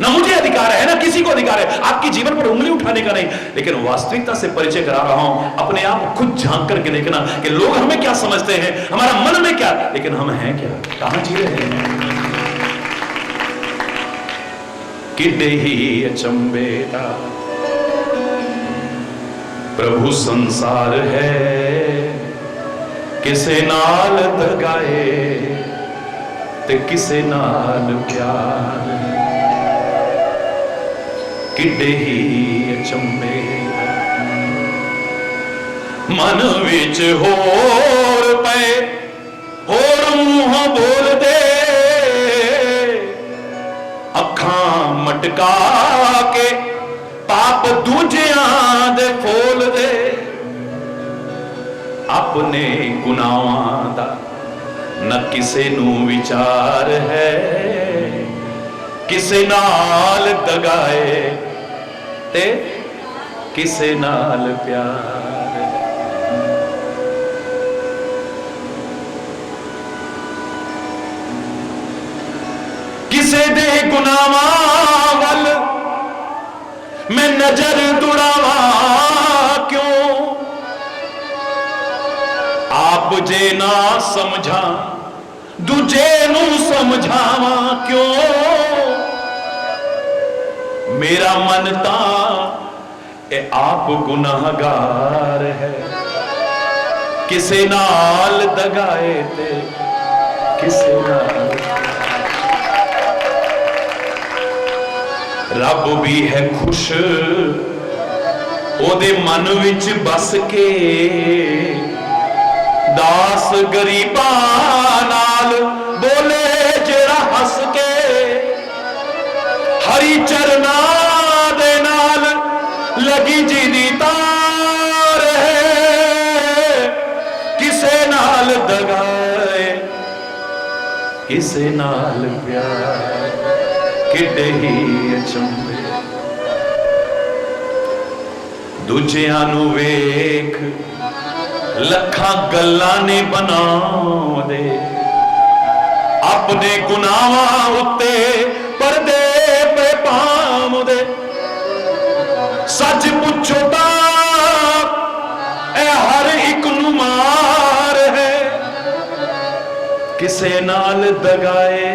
ना मुझे अधिकार है, ना किसी को अधिकार है आपके जीवन पर उंगली उठाने का नहीं। लेकिन वास्तविकता से परिचय करा रहा हूं, अपने आप खुद झांक करके देखना कि लोग हमें क्या समझते हैं, हमारा मन में क्या, लेकिन हम हैं क्या, कहां जी रहे हैं। किडे ही अचंबेता प्रभु संसार है, किसे नाल दगाए ते किसे नाल प्यार। किडे ही अचंबे मन विच होर पे, होर मुंह बोल दे, अखां मटका के पाप दूजियां दे फोल दे। अपने गुनाहां दा न किसे नू विचार है, किसे नाल दगाए ते किसे नाल प्यार। किसे दे गुनाहां वल मैं नजर दुड़ावा क्यों, आप जे ना समझा दूजे नू समझावा क्यों। मेरा मन ता ए आप गुनाहगार है, किसे नाल दगाए ते किसे नाल। रब भी है खुश ओदे मन विच बस के, दास गरीबा नाल बोले जेड़ा हस के, हरी चरना दे नाल लगी जी दी तार है, किसे नाल दगाए किसे नाल प्यार, किडे ही अचंभे दूजियां नू वेख लखां गल्लां ने बनाउंदे, अपने गुनाहां उत्ते पर्दे पे पाउंदे, सच पुछो तां ए हर एक नू मार है, किसे नाल दगाए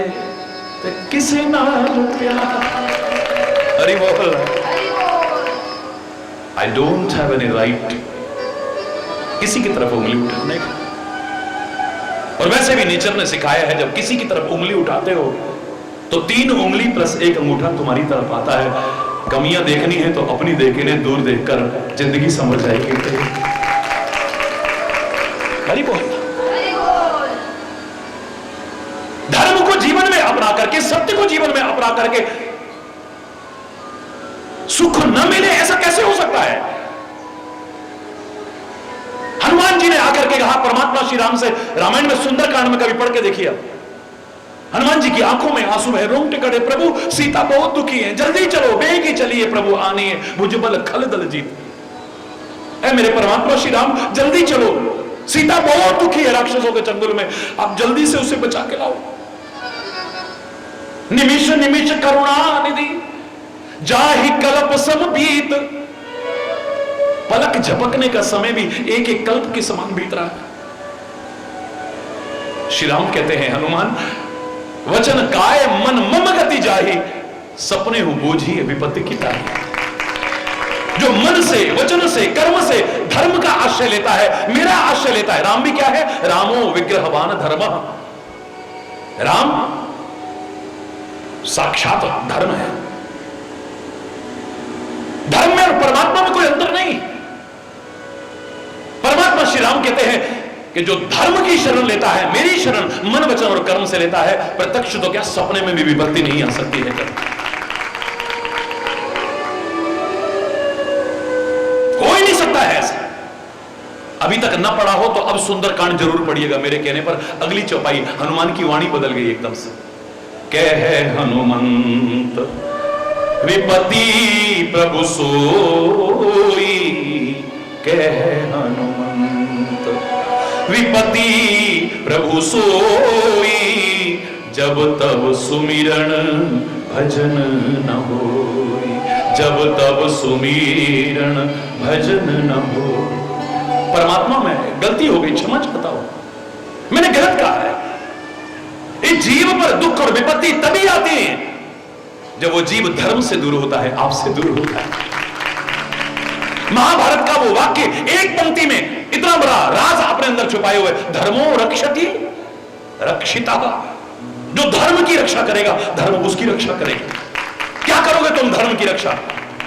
ते किसे नाल प्यार। हरि बोल। I don't have any right किसी की तरफ उंगली उठाने का, और वैसे भी नेचर ने सिखाया है जब किसी की तरफ उंगली उठाते हो तो 3 उंगली प्लस 1 अंगूठा तुम्हारी तरफ आता है। कमियां देखनी है तो अपनी देखे ने, दूर देखकर जिंदगी समझ जाएगी। हरि बोल। धर्म को जीवन में अपना करके, सत्य को जीवन में अपना करके सुख न मिले, ऐसा कैसे हो सकता है? हनुमान जी ने आकर के कहा परमात्मा श्री राम से, रामायण में सुंदरकांड में कभी पढ़ के देखिए। हनुमान जी की आंखों में आंसू है, रोंगटे खड़े, प्रभु सीता बहुत दुखी है, जल्दी चलो, बेग ही चलिए प्रभु, आनी है भुजबल खल दल जीत। ऐ मेरे परमात्मा श्री राम जल्दी चलो, सीता बहुत दुखी है राक्षसों के चंगुल में, आप जल्दी से उसे बचा के लाओ। निमिष निमिष करुणा निधि जाहि कल्प सम बीत, पलक झपकने का समय भी एक एक कल्प के समान बीत रहा है। श्री राम कहते हैं हनुमान, वचन काय मन मम गति जाहि, सपने हूं बोझी विपत्ति की ताही। जो मन से, वचन से, कर्म से धर्म का आश्रय लेता है, मेरा आश्रय लेता है। राम भी क्या है? रामो विग्रहवान धर्म। राम साक्षात धर्म है। धर्म में और परमात्मा में कोई अंतर नहीं। परमात्मा श्री राम कहते हैं कि जो धर्म की शरण लेता है, मेरी शरण मन वचन और कर्म से लेता है, प्रत्यक्ष तो क्या सपने में भी विपत्ति नहीं आ सकती है। कोई नहीं सकता है ऐसा। अभी तक न पढ़ा हो तो अब सुंदरकांड जरूर पढ़िएगा मेरे कहने पर। अगली चौपाई हनुमान की वाणी बदल गई एकदम से। कहे हनुमंत विपति प्रभु सोई, कहे हनुमंत विपति प्रभु सोई, जब तब सुमिरन भजन न होई, जब तब सुमिरन भजन न हो। परमात्मा में गलती हो गई, क्षमा चाहता हूं, मैंने गलत कहा है। इस जीव पर दुख और विपत्ति तभी आती है जब वो जीव धर्म से दूर होता है, आपसे दूर होता है। महाभारत का वो वाक्य एक पंक्ति में इतना बड़ा राज अपने अंदर छुपाए हुए, धर्मो रक्षति रक्षिता। जो धर्म की रक्षा करेगा, धर्म उसकी रक्षा करेगा। क्या करोगे तुम धर्म की रक्षा?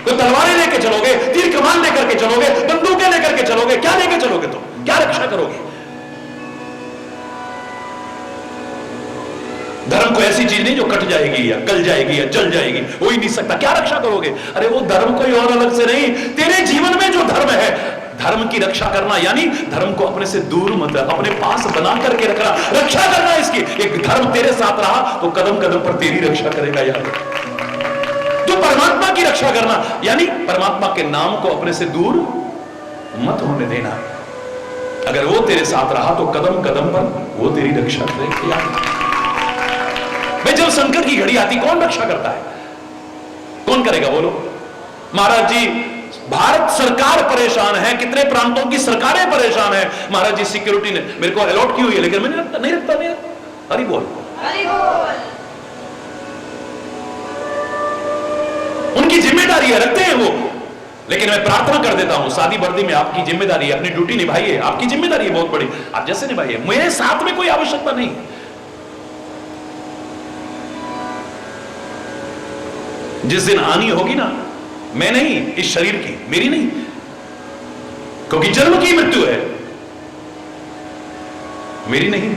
तो तलवारें लेके चलोगे, तीर कमान लेकर के चलोगे, बंदूकें लेकर के चलोगे, क्या लेके चलोगे तुम? क्या रक्षा करोगे? धर्म को ऐसी चीज नहीं जो कट जाएगी या गल जाएगी या जल जाएगी, हो ही नहीं सकता। क्या रक्षा करोगे? अरे वो धर्म कोई और अलग से नहीं, तेरे जीवन में जो धर्म है, धर्म की रक्षा करना, यानी धर्म को अपने से दूर मत, अपने पास बना करके रखना, रक्षा करना इसकी। एक धर्म तेरे साथ रहा तो कदम कदम पर तेरी रक्षा करेगा यार। तो परमात्मा की रक्षा करना यानी परमात्मा के नाम को अपने से दूर मत होने देना। अगर वो तेरे साथ रहा तो कदम कदम पर वो तेरी रक्षा करेगा। जब संकट की घड़ी आती, कौन रक्षा करता है? कौन करेगा बोलो? महाराज जी भारत सरकार परेशान है, कितने प्रांतों की सरकारें परेशान है। महाराज जी सिक्योरिटी ने मेरे को अलॉट की हुई है, लेकिन मैंने नहीं रखता। हरि बोल। उनकी जिम्मेदारी है, रखते हैं वो। लेकिन मैं प्रार्थना कर देता हूं, शादी वर्दी में आपकी जिम्मेदारी है, अपनी ड्यूटी निभाइए। आपकी जिम्मेदारी है बहुत बड़ी, आप जैसे निभाइए। मेरे साथ में कोई आवश्यकता नहीं। जिस दिन आनी होगी ना, मैं नहीं, इस शरीर की, मेरी नहीं, क्योंकि जन्म की मृत्यु है, मेरी नहीं।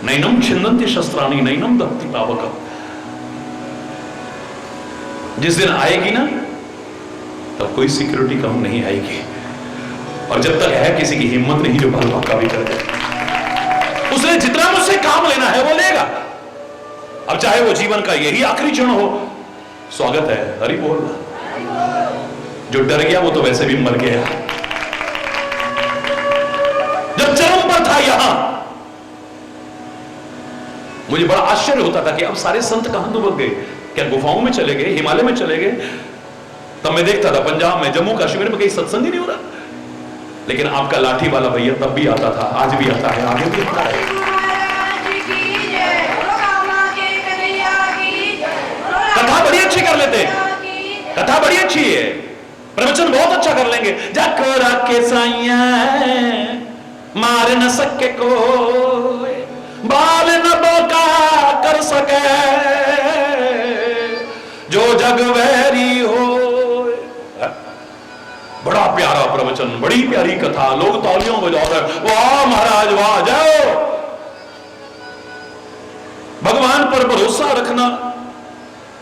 नैनम छिन्दन्ति शस्त्राणि नैनम दहति पावकम्। जिस दिन आएगी ना, तब कोई सिक्योरिटी कम नहीं आएगी, और जब तक है किसी की हिम्मत नहीं जो भल भक्का भी कर दे। उसने जितना मुझसे काम लेना है वो लेगा, अब चाहे वो जीवन का यही आखिरी क्षण हो। स्वागत है, हरि बोल। जो डर गया वो तो वैसे भी मर गया। जब चरम पर था यहां, मुझे बड़ा आश्चर्य होता था कि अब सारे संत कहां दुबक गए, क्या गुफाओं में चले गए, हिमालय में चले गए। तब मैं देखता था पंजाब में, जम्मू कश्मीर में कहीं सत्संग ही नहीं हो रहा, लेकिन आपका लाठी वाला भैया तब भी आता था, आज भी आता है, आगे भी आता है। कथा बड़ी अच्छी कर लेते हैं, कथा बड़ी अच्छी है, प्रवचन बहुत अच्छा कर लेंगे। जाको राके साइया मार न सके को, बाल न बोका कर सके, जो जग वैरी हो। बड़ा प्यारा प्रवचन, बड़ी प्यारी कथा, लोग तालियों बजा रहे, वाह महाराज वाह, जाओ। भगवान पर भरोसा रखना,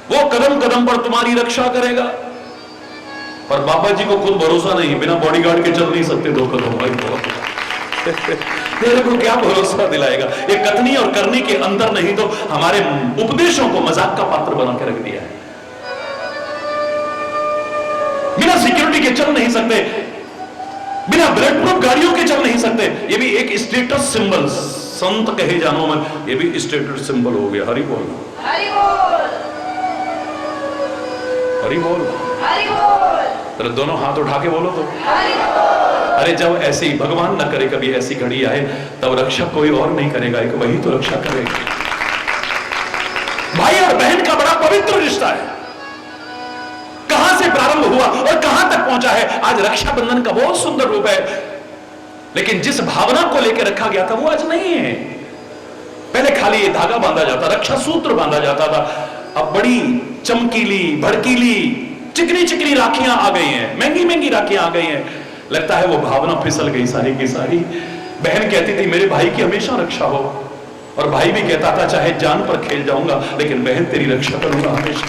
वो कदम कदम पर तुम्हारी रक्षा करेगा। पर बाबा जी को खुद भरोसा नहीं, बिना बॉडीगार्ड के चल नहीं सकते 2 कदम। तेरे को क्या भरोसा दिलाएगा? ये कथनी और करनी के अंदर नहीं तो हमारे उपदेशों को मजाक का पात्र बना के रख दिया है। बिना सिक्योरिटी के चल नहीं सकते, बिना ब्लड प्रूफ गाड़ियों के चल नहीं सकते। ये भी एक स्टेटस सिंबल, संत कहे जानो मन, ये भी स्टेटस सिंबल हो गया। हरि बोल, हरि बोल, हरि बोल, हरि बोल। तो दोनों हाथ उठा के बोलो तो हरि बोल। अरे जब ऐसे ही भगवान न करे कभी ऐसी घड़ी आए, तब रक्षा कोई और नहीं करेगा, एक वही तो रक्षा करेगा। भाई और बहन का बड़ा पवित्र रिश्ता है, कहां से प्रारंभ हुआ और कहां तक पहुंचा है। आज रक्षाबंधन का बहुत सुंदर रूप है, लेकिन जिस भावना को लेकर रखा गया था वो आज नहीं है। पहले खाली ये धागा बांधा जाता, रक्षा सूत्र बांधा जाता था, अब बड़ी चमकीली भड़कीली चिकनी चिकनी राखियां आ गई हैं, महंगी महंगी राखियां आ गई हैं। लगता है वो भावना फिसल गई सारी की सारी। बहन कहती थी मेरे भाई की हमेशा रक्षा हो, और भाई भी कहता था चाहे जान पर खेल जाऊंगा लेकिन बहन तेरी रक्षा करूंगा हमेशा।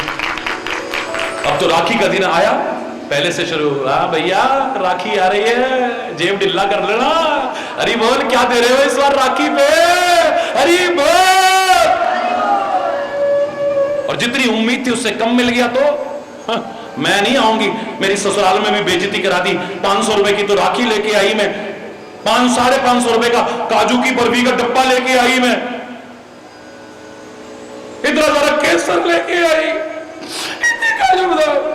अब तो राखी का दिन आया, पहले से शुरू, हाँ भैया राखी आ रही है, जेब ढिल्ला कर लेना। अरे बोल क्या दे रहे हो इस बार राखी पे? अरे बोल। और जितनी उम्मीद थी उससे कम मिल गया तो हाँ, मैं नहीं आऊंगी। मेरी ससुराल में भी बेइज्जती करा दी। 500 रुपए की तो राखी लेके आई मैं, 500-550 रुपए का काजू की बर्फी का डब्बा लेके आई मैं, इतना सारा केसर लेके आई।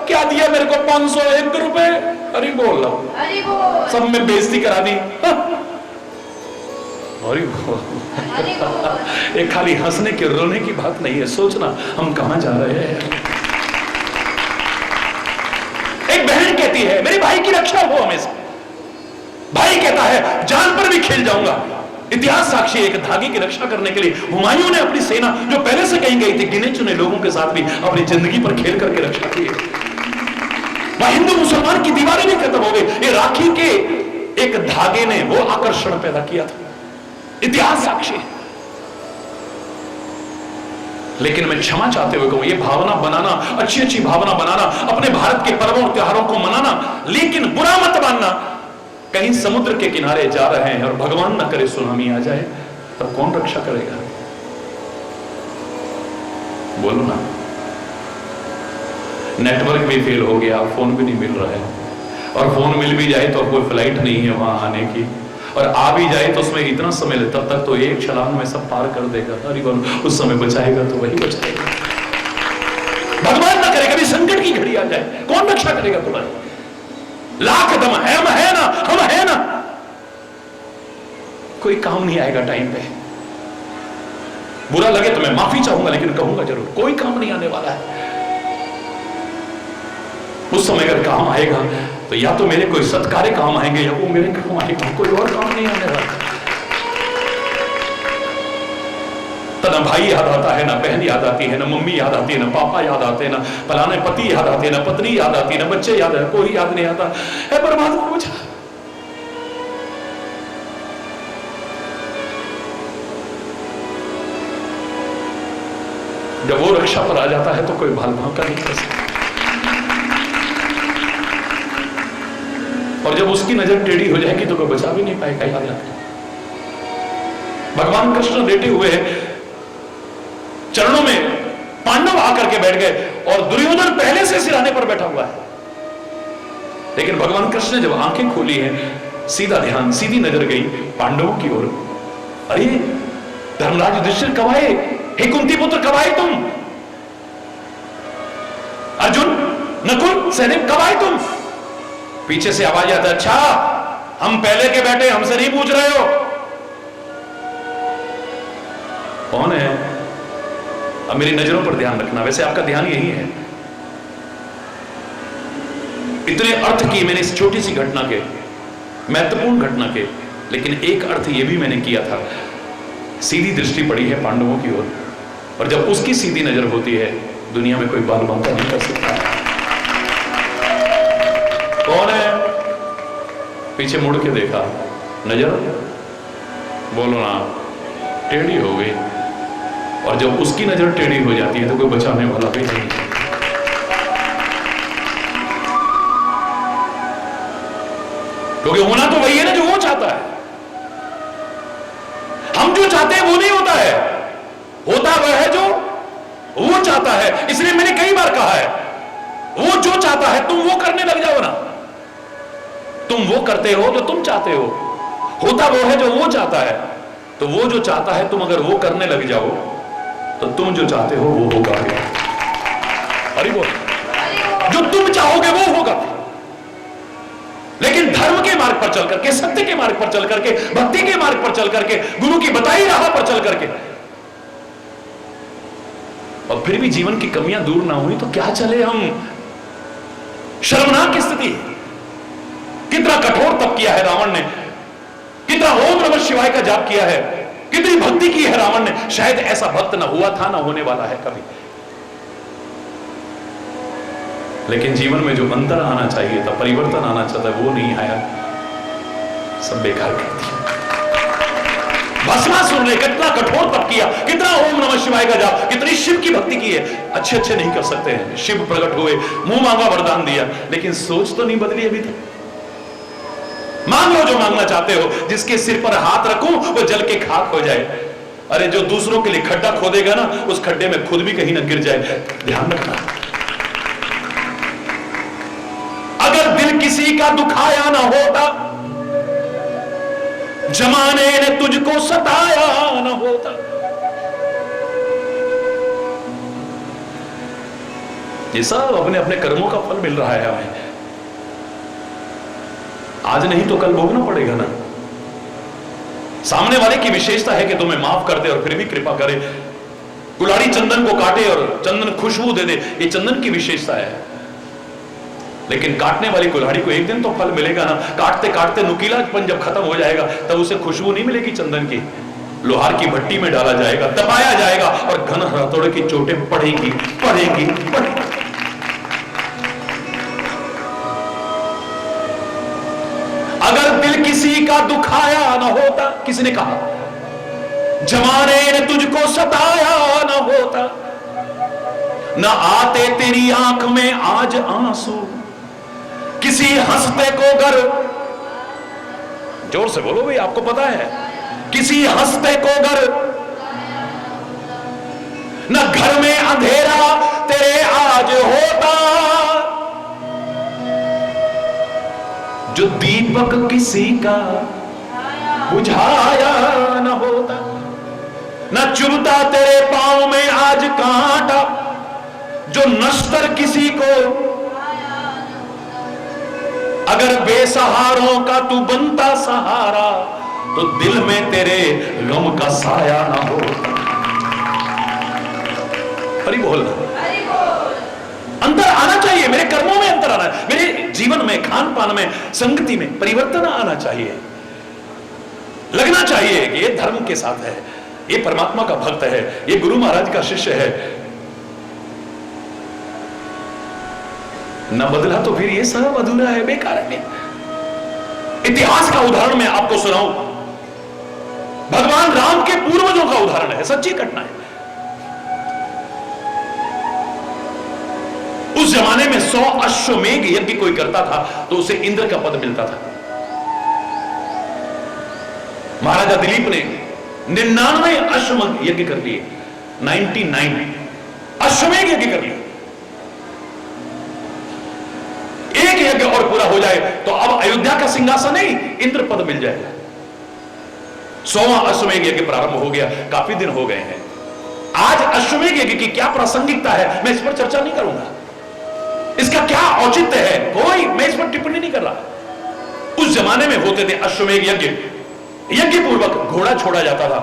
क्या दिया मेरे को? 501 रुपए। अरे बोल, सब में बेइज्जती करा दी। अरे बोल, एक खाली हंसने के रोने की बात नहीं है, सोचना हम कहां जा रहे हैं। एक बहन कहती है मेरे भाई की रक्षा हो हमेशा, भाई कहता है जान पर भी खेल जाऊंगा। इतिहास साक्षी एक धागे की रक्षा करने के लिए हुमायूं ने अपनी सेना जो पहले से कहीं गई थी, गिने चुने लोगों के साथ भी अपनी जिंदगी पर खेल करके रक्षा की। वह हिंदू मुसलमान की दीवारें भी खत्म हो गई, ये राखी के एक धागे ने वो आकर्षण पैदा किया था। इतिहास साक्षी। लेकिन मैं क्षमा चाहते हुए कहूं, ये भावना बनाना, अच्छी अच्छी भावना बनाना, अपने भारत के पर्वों और त्योहारों को मनाना, लेकिन बुरा मत मानना। कहीं समुद्र के किनारे जा रहे हैं और भगवान ना करे सुनामी आ जाए, तब कौन रक्षा करेगा? बोलो ना। नेटवर्क भी फेल हो गया, फोन भी नहीं मिल रहा है, और फोन मिल भी जाए तो कोई फ्लाइट नहीं है वहां आने की, और आ भी जाए तो उसमें इतना समय ले, तब तक तो एक छलांग में सब पार कर देगा। अरे उस समय बचाएगा तो वही बचाएगा। भगवान ना करे कभी संकट की घड़ी आ जाए, कौन रक्षा करेगा तुम्हारी? लाख दम है, हम है ना, हम है ना, कोई काम नहीं आएगा टाइम पे। बुरा लगे तो मैं माफी चाहूंगा, लेकिन कहूंगा जरूर, कोई काम नहीं आने वाला है। उस समय अगर काम आएगा तो या तो मेरे कोई सत्कार्य काम आएंगे, या वो मेरे काम आएगा, कोई और काम नहीं आने वाला। तो ना भाई याद आता है, ना बहन याद आती है, ना मम्मी याद आती है, ना पापा याद आते हैं, ना फलाने पति याद आते हैं, ना पत्नी याद आती है, ना बच्चे याद है, कोई याद नहीं आता है। परमात्मा मुझे जब वो रक्षा पर आ जाता है तो कोई भाल भाव का नहीं कर सकता। और जब उसकी नजर टेढ़ी हो जाएगी तो कोई बचा भी नहीं पाएगा। याद रखना, भगवान कृष्ण लेटे हुए चरणों में पांडव आकर के बैठ गए और दुर्योधन पहले से सिराने पर बैठा हुआ है। लेकिन भगवान कृष्ण ने जब आंखें खोली हैं, सीधा ध्यान, सीधी नजर गई पांडवों की ओर। अरे धर्मराज युधिष्ठिर कब आए? हे कुंती पुत्र कब आए तुम? अर्जुन नकुल सहदेव कब आए तुम? पीछे से आवाज आता है, अच्छा हम पहले के बैठे, हमसे नहीं पूछ रहे हो कौन है? अब मेरी नजरों पर ध्यान रखना, वैसे आपका ध्यान यही है। इतने अर्थ किए मैंने इस छोटी सी घटना के, महत्वपूर्ण घटना के, लेकिन एक अर्थ यह भी मैंने किया था, सीधी दृष्टि पड़ी है पांडवों की ओर, और जब उसकी सीधी नजर होती है दुनिया में कोई बाल बांका नहीं कर सकता। कौन है? पीछे मुड़ के देखा, नजर बोलो ना टेढ़ी हो गई, और जब उसकी नजर टेढ़ी हो जाती है तो कोई बचाने वाला भी नहीं। क्योंकि होना तो वही है ना जो वो चाहता है। हम जो चाहते हैं वो नहीं होता है, होता वह है जो वो चाहता है। इसलिए मैंने कई बार कहा है, वो जो चाहता है तुम वो करने लग जाओ ना। तुम वो करते हो जो तुम चाहते हो, होता वो है जो वो चाहता है। तो वो जो चाहता है तुम अगर वो करने लग जाओ तो तुम जो चाहते हो वो होगा। अरे वो जो तुम चाहोगे वो होगा। लेकिन धर्म के मार्ग पर चल करके, सत्य के मार्ग पर चल करके, भक्ति के मार्ग पर चल करके, गुरु की बताई राह पर चल करके, और फिर भी जीवन की कमियां दूर ना हुई तो क्या चले हम। शर्मनाक स्थिति है। कितना कठोर तप किया है रावण ने, कितना ओम नमः शिवाय का जाप किया है, कितनी भक्ति की है रावण ने। शायद ऐसा भक्त ना हुआ था, ना होने वाला है कभी। लेकिन जीवन में जो अंतर आना चाहिए था, परिवर्तन आना चाहता है, वो नहीं आया। सब बेकार कर दिया। भस्मासुर ने कितना कठोर तप किया, कितना ओम नमः शिवाय का जाप, कितनी शिव की भक्ति की है। अच्छे अच्छे नहीं कर सकते हैं, शिव प्रकट हुए, मुंह मांगा वरदान दिया, लेकिन सोच तो नहीं बदली अभी तक। मांग लो जो मांगना चाहते हो, जिसके सिर पर हाथ रखूं वो जल के खाक हो जाए। अरे जो दूसरों के लिए खड्डा खोदेगा ना, उस खड्डे में खुद भी कहीं ना गिर जाए। ध्यान रखना, अगर दिल किसी का दुखाया ना होता, जमाने ने तुझको सताया ना होता। ये सब अपने अपने कर्मों का फल मिल रहा है हमें। आज नहीं तो कल भोगना पड़ेगा ना। सामने वाले की विशेषता है कि तुम्हें माफ कर दे और फिर भी कृपा करे। कुल्हाड़ी चंदन को काटे और चंदन खुशबू दे दे, ये चंदन की विशेषता है। लेकिन काटने वाली कुल्हाड़ी को एक दिन तो फल मिलेगा ना। काटते काटते नुकीलापन जब खत्म हो जाएगा तब उसे खुशबू नहीं मिलेगी चंदन की। लोहार की भट्टी में डाला जाएगा, तपाया जाएगा और घन हथौड़े की चोटें पड़ेंगी पड़ेंगी पड़ेंगी। अगर दिल किसी का दुखाया ना होता, किसी ने कहा, जमाने ने तुझको सताया ना होता, ना आते तेरी आंख में आज आंसू, किसी हंसते को घर, जोर से बोलो भाई आपको पता है, किसी हंसते को घर, न घर में अंधेरा तेरे आज होता, जो दीपक किसी का बुझाया न होता, न चुभता तेरे पांव में आज कांटा, जो नश्तर किसी को, अगर बेसहारों का तू बनता सहारा तो दिल में तेरे गम का साया ना होता। हरि बोल। अंतर आना चाहिए, मेरे कर्मों में अंतर आना, मेरे जीवन में, खान पान में, संगति में परिवर्तन आना चाहिए। लगना चाहिए कि ये धर्म के साथ है, ये परमात्मा का भक्त है, ये गुरु महाराज का शिष्य है, न बदला तो फिर ये सब अधूरा है, बेकार है। इतिहास का उदाहरण मैं आपको सुनाऊं, भगवान राम के पूर्वजों का उदाहरण है, सच्ची घटना है। उस जमाने में 100 अश्वमेघ यज्ञ कोई करता था तो उसे इंद्र का पद मिलता था। महाराजा दिलीप ने 99 अश्वमेघ यज्ञ कर लिए, 99 अश्वमेघ यज्ञ कर लिए। एक यज्ञ और पूरा हो जाए तो अब अयोध्या का सिंहासन नहीं, इंद्र पद मिल जाएगा। 100वां अश्वमेघ यज्ञ प्रारंभ हो गया, काफी दिन हो गए हैं। आज अश्वमेघ यज्ञ की क्या प्रासंगिकता है, मैं इस पर चर्चा नहीं करूंगा। इसका क्या औचित्य है, कोई, मैं इस पर टिप्पणी नहीं कर रहा। उस जमाने में होते थे अश्वमेघ यज्ञ, यज्ञ पूर्वक घोड़ा छोड़ा जाता था,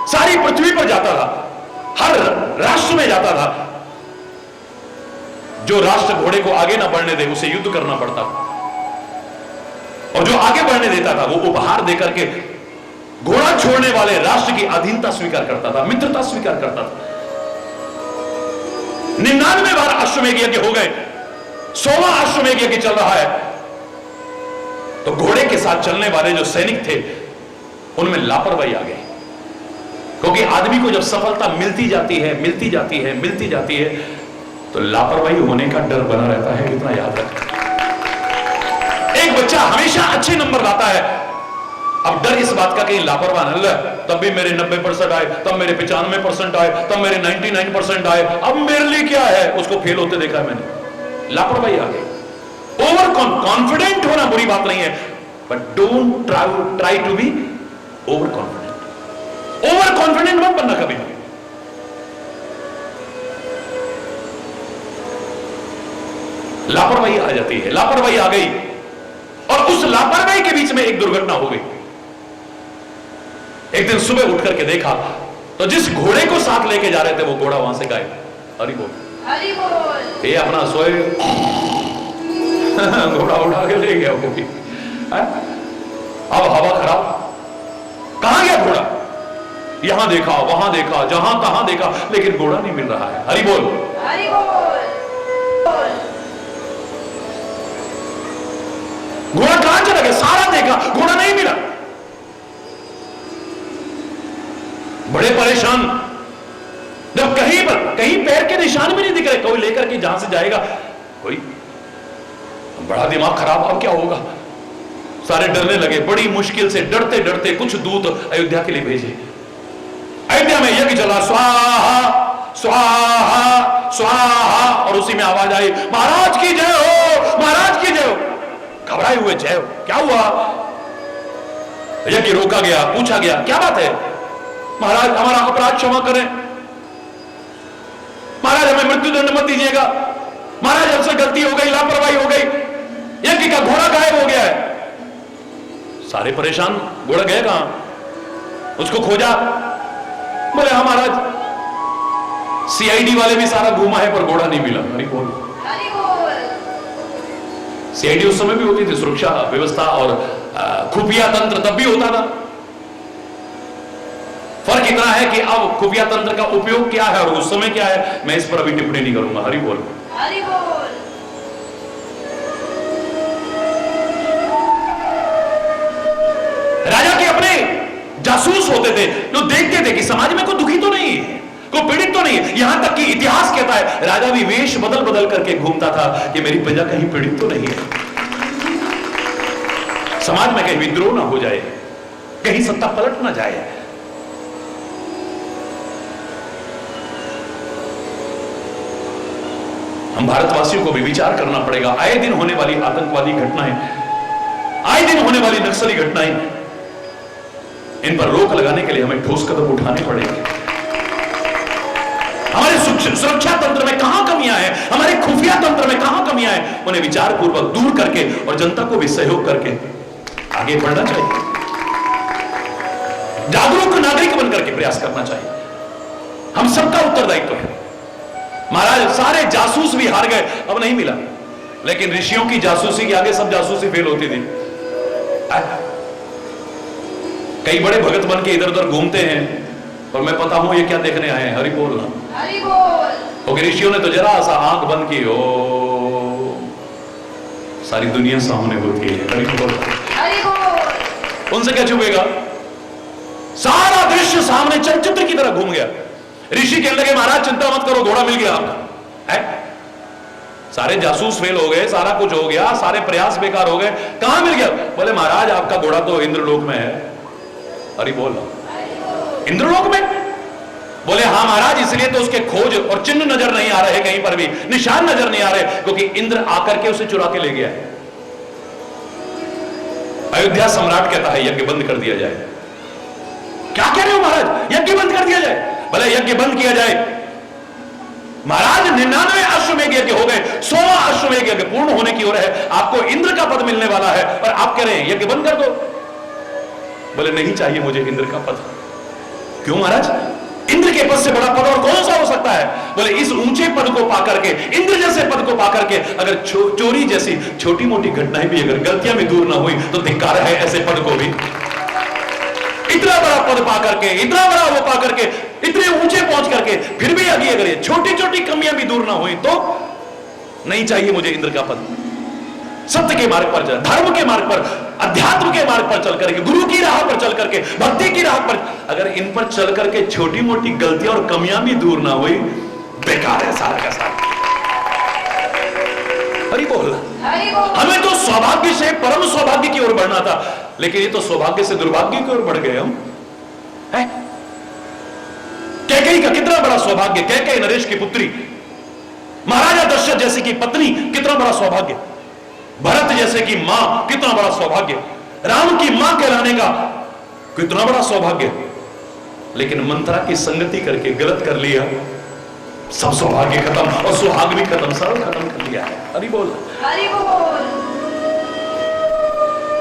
सारी पृथ्वी पर जाता था, हर राष्ट्र में जाता था। जो राष्ट्र घोड़े को आगे ना बढ़ने दे उसे युद्ध करना पड़ता था, और जो आगे बढ़ने देता था वो उपहार देकर के घोड़ा छोड़ने वाले राष्ट्र की अधीनता स्वीकार करता था, मित्रता स्वीकार करता था। 99 बार अश्वमेघ यज्ञ हो गए, 100वां अश्वमेघ यज्ञ चल रहा है। तो घोड़े के साथ चलने वाले जो सैनिक थे उनमें लापरवाही आ गई, क्योंकि आदमी को जब सफलता मिलती जाती है, मिलती जाती है, मिलती जाती है, तो लापरवाही होने का डर बना रहता है। कितना याद रखें, एक बच्चा हमेशा अच्छे नंबर लाता है, अब डर इस बात का कहीं लापरवाह न ले, तब भी मेरे 90% आए, तब मेरे 95% आए, तब मेरे 99% आए, अब मेरे लिए क्या है, उसको फेल होते देखा है मैंने। लापरवाही आ गई। ओवर कॉन्फिडेंट होना बुरी बात नहीं है, but don't try to be over confident. Over confident मत बनना कभी। लापरवाही आ जाती है, लापरवाही आ गई, और उस लापरवाही के बीच में एक दुर्घटना हो गई। एक दिन सुबह उठ करके देखा तो जिस घोड़े को साथ लेके जा रहे थे वो घोड़ा वहां से गायब। हरि बोल, हरि बोल। ये अपना सोए घोड़ा उठा के ले गया वो भी। अब हवा खराब, कहां गया घोड़ा? यहां देखा, वहां देखा, जहां तहां देखा, लेकिन घोड़ा नहीं मिल रहा है। हरि बोल, हरि बोल। घोड़ा कहां चला गया? सारा देखा, घोड़ा नहीं मिला। बड़े परेशान, जब कहीं पर कहीं पैर के निशान भी नहीं दिख रहे, कोई लेकर के जहां से जाएगा, कोई बड़ा दिमाग खराब, अब क्या होगा? सारे डरने लगे। बड़ी मुश्किल से डरते डरते कुछ दूत अयोध्या के लिए भेजे। अयोध्या में यज्ञ चला, स्वाहा स्वाहा स्वाहा, और उसी में आवाज आई, महाराज की जय हो, महाराज की जय हो। घबराए हुए, जय हो, क्या हुआ? यज्ञ रोका गया, पूछा गया क्या बात है? महाराज हमारा अपराध क्षमा करें, महाराज हमें मृत्युदंड मत दीजिएगा, महाराज हमसे गलती हो गई, लापरवाही हो गई, यज्ञ का घोड़ा गायब हो गया है। सारे परेशान, घोड़ा गया कहां? उसको खोजा, बोले हाँ महाराज, सीआईडी वाले भी सारा घूमा है पर घोड़ा नहीं मिला। अरे बोल, सीआईडी उस समय भी होती थी, सुरक्षा व्यवस्था और खुफिया तंत्र तब भी होता था। फर्क इतना है कि अब खुफिया तंत्र का उपयोग क्या है और उस समय क्या है, मैं इस पर अभी टिप्पणी नहीं करूंगा। हरि बोल, हरि बोल। राजा के अपने जासूस होते थे जो देखते थे कि समाज में कोई दुखी तो नहीं है, कोई पीड़ित तो नहीं है। यहां तक कि इतिहास कहता है राजा भी वेश बदल बदल करके घूमता था कि मेरी प्रजा कहीं पीड़ित तो नहीं है, समाज में कहीं विद्रोह ना हो जाए, कहीं सत्ता पलट ना जाए। हम भारतवासियों को भी विचार करना पड़ेगा। आए दिन होने वाली आतंकवादी घटनाएं, आए दिन होने वाली नक्सली घटनाएं, इन पर रोक लगाने के लिए हमें ठोस कदम उठाने पड़ेंगे। हमारे सुरक्षा तंत्र में कहां कमियां हैं, हमारे खुफिया तंत्र में कहां कमियां हैं, उन्हें विचार पूर्वक दूर करके और जनता को भी सहयोग करके आगे बढ़ना चाहिए। जागरूक नागरिक बनकर के प्रयास करना चाहिए। हम सबका उत्तरदायित्व है। महाराज सारे जासूस भी हार गए, अब नहीं मिला, लेकिन ऋषियों की जासूसी के आगे सब जासूसी फेल होती थी। कई बड़े भगत बन के इधर उधर घूमते हैं, और मैं पता हूं ये क्या देखने आए हैं। हरि बोल ना, हरि बोल। ओके, ऋषियों ने तो जरा सा आंख बंद की, ओ सारी दुनिया सामने होती है। हरि बोल, हरि बोल। उनसे क्या छुपेगा? सारा दृश्य सामने चलचित्र की तरह घूम गया। ऋषि कहने लगे महाराज चिंता मत करो, घोड़ा मिल गया आपका। है सारे जासूस फेल हो गए, सारा कुछ हो गया, सारे प्रयास बेकार हो गए, कहां मिल गया? बोले महाराज आपका घोड़ा तो इंद्रलोक में है। अरे बोल, इंद्रलोक में? बोले हाँ महाराज, इसलिए तो उसके खोज और चिन्ह नजर नहीं आ रहे, कहीं पर भी निशान नजर नहीं आ रहे, क्योंकि इंद्र आकर के उसे चुरा के ले गया है। अयोध्या सम्राट कहता है यज्ञ बंद कर दिया जाए। क्या कह रहे हो महाराज, यज्ञ बंद कर दिया जाए? भले यज्ञ बंद किया जाए महाराज, 99 अश्वमेध यज्ञ हो गए, 100वां अश्वमेध यज्ञ पूर्ण होने की ओर है, आपको इंद्र का पद मिलने वाला है और आप कह रहे हैं यज्ञ बंद कर दो। बोले नहीं चाहिए मुझे इंद्र का पद। क्यों महाराज? इंद्र के पद से बड़ा पद और कौन सा हो सकता है? बोले इस ऊंचे पद को पाकर के, इंद्र जैसे पद को पाकर के, अगर चोरी जैसी छोटी मोटी घटनाएं भी अगर गलतियां भी दूर ना हुई तो धिक्कार है ऐसे पद को भी। इतना बड़ा पद पाकर के, इतना बड़ा वो पाकर के, इतने ऊंचे पहुंच करके, फिर भी अगर ये छोटी छोटी कमियां भी दूर ना हुई तो नहीं चाहिए मुझे इंद्र का पद। सत्य के मार्ग पर चल, धर्म के मार्ग पर, अध्यात्म के मार्ग पर चल करके, गुरु की राह पर चल करके, भक्ति की राह पर, अगर इन पर चल करके छोटी मोटी गलतियां और कमियां भी दूर ना हुई, बेकार है सारा का सारा। हरि बोल। हमें तो सौभाग्य से परम सौभाग्य की ओर बढ़ना था, लेकिन ये तो सौभाग्य से दुर्भाग्य की ओर बढ़ गए हम। कैकेयी का कितना बड़ा सौभाग्य, कैकेयी नरेश की पुत्री, महाराजा दशरथ जैसे की पत्नी, कितना बड़ा सौभाग्य, भरत जैसे की मां, कितना बड़ा सौभाग्य, राम की मां कहलाने का कितना बड़ा सौभाग्य, लेकिन मंत्रा की संगति करके गलत कर लिया, सब सौभाग्य खत्म और सुहाग भी खत्म, सब खत्म कर लिया है। हरि बोल, हरि बोल।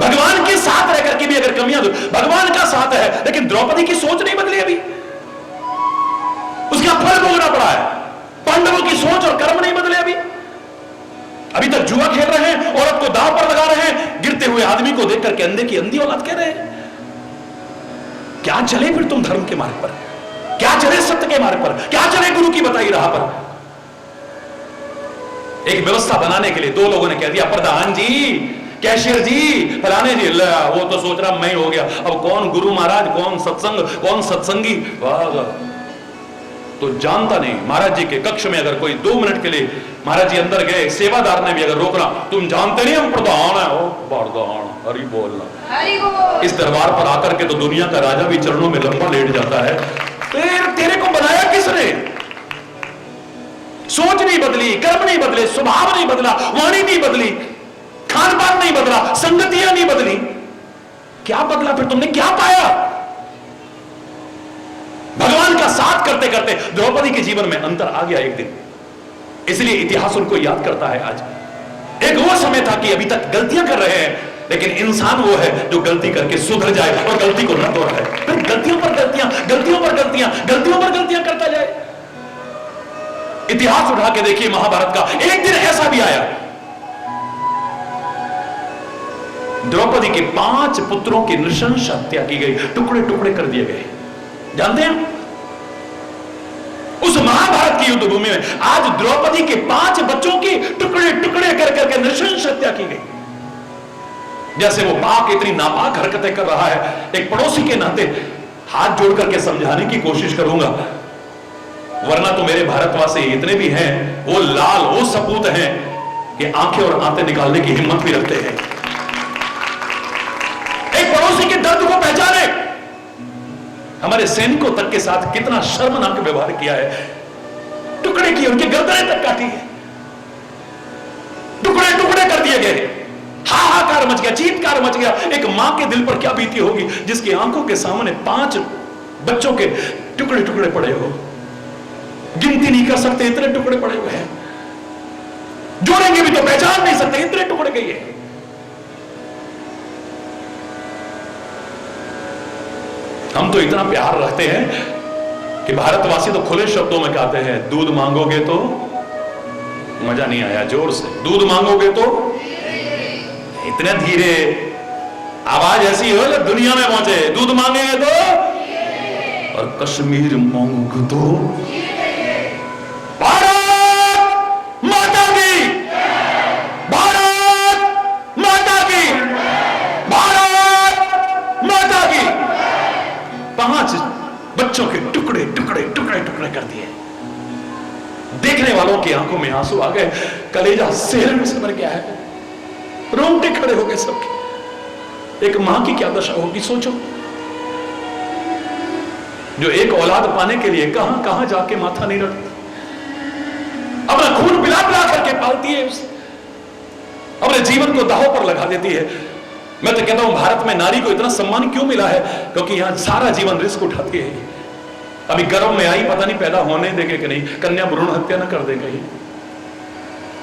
भगवान के साथ रह करके भी अगर कमियां, भगवान का साथ है लेकिन द्रौपदी की सोच नहीं बदली, अभी उसका फल भोगना पड़ा है। पांडवों की सोच और कर्म नहीं बदले, अभी तक जुआ खेल रहे हैं, औरत को दांव पर लगा रहे हैं, गिरते हुए आदमी को देख करके अंधे की अंधी औलाद कह रहे हैं। क्या चले फिर तुम धर्म के मार्ग पर? क्या चले सत्य के मार्ग पर? क्या चले गुरु की बताई राह पर? एक व्यवस्था बनाने के लिए दो लोगों ने कह दिया, प्रधान जी, कैशियर जी, फलाने जी, वो तो सोच रहा मैं हो गया, अब कौन गुरु महाराज, कौन सत्संग, कौन सत्संगी, वाह, तो जानता नहीं। महाराज जी के कक्ष में अगर कोई 2 मिनट के लिए महाराज जी अंदर गए, सेवादार ने भी अगर रोकना, तुम जानते नहीं हम प्रधान है, ओ प्रधान, हरि बोलना। हरि बोल। इस दरबार पर आकर के तो दुनिया का राजा भी चरणों में लंबा लेट जाता है। तेरे को बनाया किसने? सोच नहीं बदली, कर्म नहीं बदले, स्वभाव नहीं बदला, वाणी नहीं बदली, खान पान नहीं बदला, संगतियां नहीं बदली, क्या बदला फिर तुमने? क्या पाया? भगवान का साथ करते करते द्रौपदी के जीवन में अंतर आ गया एक दिन, इसलिए इतिहास उनको याद करता है आज। एक वो समय था कि अभी तक गलतियां कर रहे हैं, लेकिन इंसान वो है जो गलती करके सुधर जाए और गलती को न दोहराए, फिर गलतियों पर गलतियां, गलतियों पर गलतियां, गलतियों पर गलतियां करता जाए। इतिहास उठा के देखिए महाभारत का, एक दिन ऐसा भी आया, द्रौपदी के 5 पुत्रों की नृशंस हत्या की गई, टुकड़े टुकड़े कर दिए गए। जानते हैं उस महाभारत की युद्ध भूमि में आज द्रौपदी के 5 बच्चों की टुकड़े टुकड़े कर करके नृशंस हत्या की गई। जैसे वो पाक इतनी नापाक हरकतें कर रहा है, एक पड़ोसी के नाते हाथ जोड़ करके समझाने की कोशिश करूंगा, वरना तो मेरे भारतवासी इतने भी हैं, वो लाल, वो सपूत हैं कि आंखें और आंतें निकालने की हिम्मत भी रखते हैं। एक पड़ोसी के दर्द को पहचाने। हमारे सैनिकों तक के साथ कितना शर्मनाक व्यवहार किया है, टुकड़े किए, उनकी गर्दनें तक काटी है, टुकड़े टुकड़े कर दिए गए, हाहाकार मच गया, चीत्कार मच गया। एक मां के दिल पर क्या बीती होगी जिसकी आंखों के सामने 5 बच्चों के टुकड़े टुकड़े पड़े हो, गिनती नहीं कर सकते इतने टुकड़े पड़े हुए हैं, जोड़ेंगे भी तो पहचान नहीं सकते इतने टुकड़े गए हैं। हम तो इतना प्यार रखते हैं कि भारतवासी तो खुले शब्दों में कहते हैं, दूध मांगोगे तो, मजा नहीं आया, जोर से, दूध मांगोगे तो, इतने धीरे आवाज ऐसी हो जो दुनिया में पहुंचे, दूध मांगेंगे तो, और कश्मीर मांगू तो भारत माता की, भारत माता की, भारत माता की। 5 बच्चों के टुकड़े टुकड़े टुकड़े टुकड़े कर दिए। देखने वालों की आंखों में आंसू आ गए, कलेजा शहर में समर गया है, रोंगटे खड़े हो गए सबके। एक मां की क्या दशा होगी सोचो, जो एक औलाद पाने के लिए कहां कहां जाके माथा नहीं रखती, अपना खून पिला पिला करके पालती है उसे, अपने जीवन को दांव पर लगा देती है। मैं तो कहता हूं भारत में नारी को इतना सम्मान क्यों मिला है, क्योंकि यहां सारा जीवन रिस्क उठाती है। अभी गर्भ में आई, पता नहीं पैदा होने देंगे कि नहीं, कन्या भ्रूण हत्या ना कर देंगे,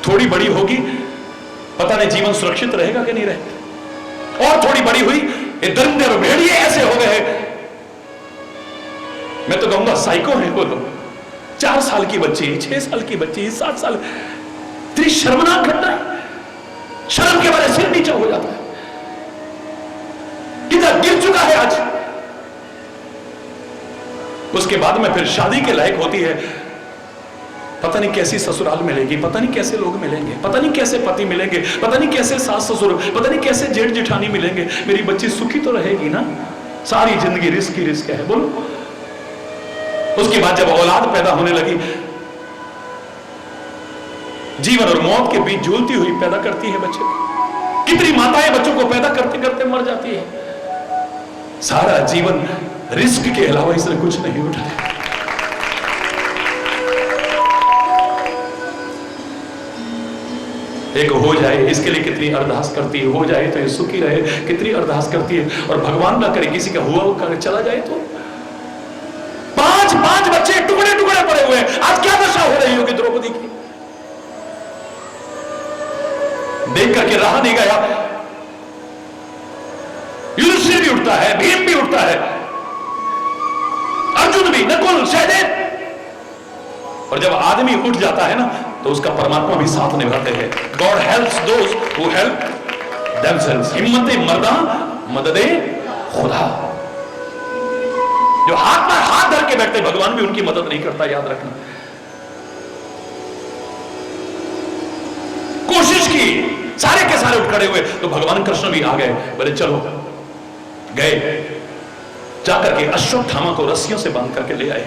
थोड़ी बड़ी होगी पता नहीं जीवन सुरक्षित रहेगा कि नहीं रहेगा, और थोड़ी बड़ी हुई ये दरिंदे और भेड़िए ऐसे हो गए। मैं तो कहूंगा साइको है वो लोग। 4 साल की बच्ची, 6 साल की बच्ची, 7 साल, इतनी शर्मनाक घटना है, शर्म के बारे सिर नीचा हो जाता है। कितना गिर चुका है आज। उसके बाद में फिर शादी के लायक होती है, पता नहीं कैसी ससुराल मिलेगी, पता नहीं कैसे लोग मिलेंगे, पता नहीं कैसे पति मिलेंगे, पता नहीं कैसे सास ससुर, पता नहीं कैसे जेठ जेठानी मिलेंगे। मेरी बच्ची सुखी तो रहेगी ना? सारी जिंदगी रिस्क ही रिस्क है, बोलो। उसके बाद जब औलाद पैदा होने लगी, जीवन और मौत के बीच झूलती हुई पैदा करती है बच्चे को। कितनी माताएं बच्चों को पैदा करते करते मर जाती है। सारा जीवन रिस्क के अलावा इसने कुछ नहीं उठाया। एक हो जाए इसके लिए कितनी अरदास करती है, हो जाए तो ये सुखी रहे, कितनी अरदास करती है। और भगवान ना करे किसी का हुआ कर चला जाए तो। 5 बच्चे टुकड़े टुकड़े पड़े हुए हैं। आज क्या दशा हो रही होगी द्रौपदी की, देख करके रहा नहीं गया। युधिष्ठिर भी उठता है, भीम भी उठता है, अर्जुन भी, नकुल, सहदेव। और जब आदमी उठ जाता है ना तो उसका परमात्मा भी साथ निभाते हैं। God helps those who help themselves. हिम्मते मर्दा मददे खुदा। जो हाथ पर हाथ धर के बैठते भगवान भी उनकी मदद नहीं करता, याद रखना। कोशिश की, सारे के सारे उठ खड़े हुए तो भगवान कृष्ण भी आ गए, बोले चलो। गए, जाकर के अश्वत्थामा को रस्सियों से बांध करके ले आए,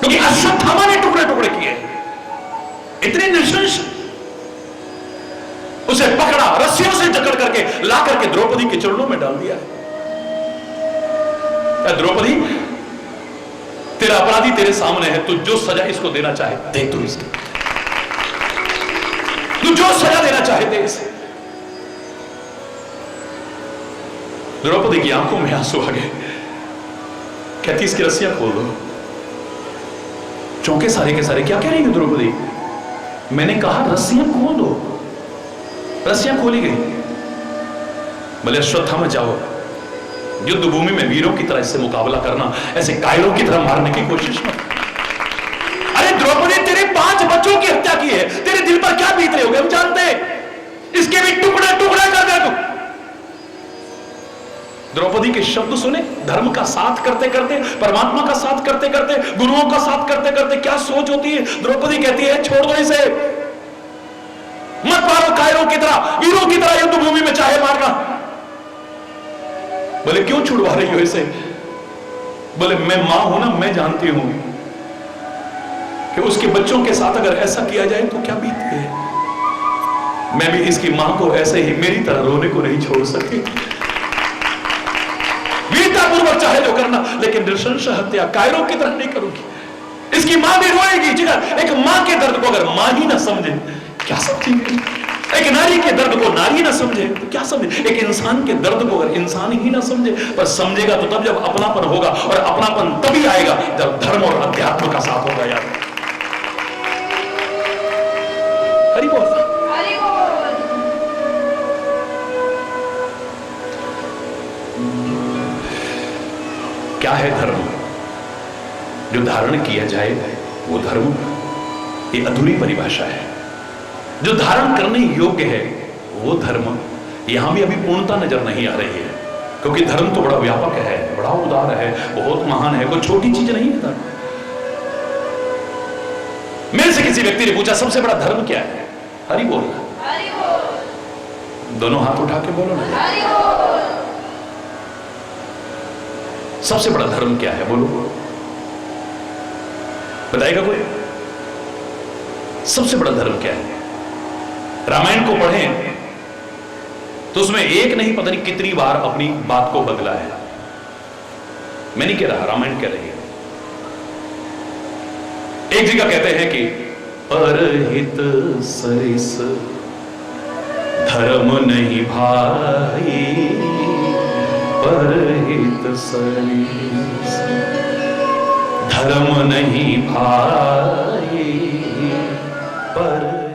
क्योंकि अश्वत्थामा ने टुकड़े टुकड़े किए, इतने नृशंस। उसे पकड़ा, रस्सियों से जकड़ करके ला करके द्रौपदी के चरणों में डाल दिया। द्रौपदी, तेरा अपराधी तेरे सामने है, तू जो सजा इसको देना चाहे दे, तू इसको, तू जो सजा देना चाहे दे इसे। द्रौपदी की आंखों में आंसू आ गए, कहती इसकी रस्सियां खोल दो। चौंके सारे के सारे, क्या कह रही है द्रौपदी? मैंने कहा रस्सियां खोल दो। रस्सियां खोली गई। बोले अश्वत्थामा जाओ, युद्ध भूमि में वीरों की तरह इससे मुकाबला करना, ऐसे कायरों की तरह मारने की कोशिश मत। अरे द्रौपदी, तेरे 5 बच्चों की हत्या की है, तेरे दिल पर क्या बीत रहे होंगे हम जानते हैं। इसके भी टुकड़े टुकड़े कर दे तू। द्रौपदी के शब्द सुने, धर्म का साथ करते करते, परमात्मा का साथ करते करते, गुरुओं का साथ करते करते क्या सोच होती है। द्रौपदी कहती है छोड़ दो इसे, मत मारो कायरों की तरह, वीरों की तरह युद्ध भूमि में चाहे मारना। बोले क्यों छुड़वा रही हो इसे? बोले मैं मां हूं ना, मैं जानती हूं कि उसके बच्चों के साथ अगर ऐसा किया जाए तो क्या बीतती है। मैं भी इसकी मां को ऐसे ही मेरी तरह रोने को नहीं छोड़ सकती। वीरतापूर्वक चाहे जो करना, लेकिन नृशंस हत्या कायरों की तरह नहीं करूंगी। इसकी मां भी रोएगी। जिगर एक मां के दर्द को अगर मां ही ना समझे क्या समझेगी? एक नारी के दर्द को नारी ना समझे तो क्या समझे? एक इंसान के दर्द को अगर इंसान ही ना समझे, पर समझेगा तो तब जब अपनापन होगा, और अपनापन तभी आएगा जब धर्म और अध्यात्म का साथ होगा। यार हरि बोल, हरि बोल। क्या है धर्म? जो धारण किया जाए वो धर्म, ये अधूरी परिभाषा है। जो धारण करने योग्य है वो धर्म, यहां भी अभी पूर्णता नजर नहीं आ रही है। क्योंकि धर्म तो बड़ा व्यापक है, बड़ा उदार है, बहुत महान है, कोई छोटी चीज नहीं है धर्म। मेरे से किसी व्यक्ति ने पूछा सबसे बड़ा धर्म क्या है? हरि बोल। हरि बोल। दोनों हाथ उठा के बोलो ना। हरि बोल। सबसे बड़ा धर्म क्या है? बोलो, बताएगा कोई? सबसे बड़ा धर्म क्या है? रामायण को पढ़ें तो उसमें एक नहीं पता नहीं कितनी बार अपनी बात को बदला है। मैं नहीं कह रहा, रामायण कह रही है। एक जगह कहते हैं कि परहित सरिस धर्म नहीं भाई, परहित सरिस धर्म नहीं भाई, पर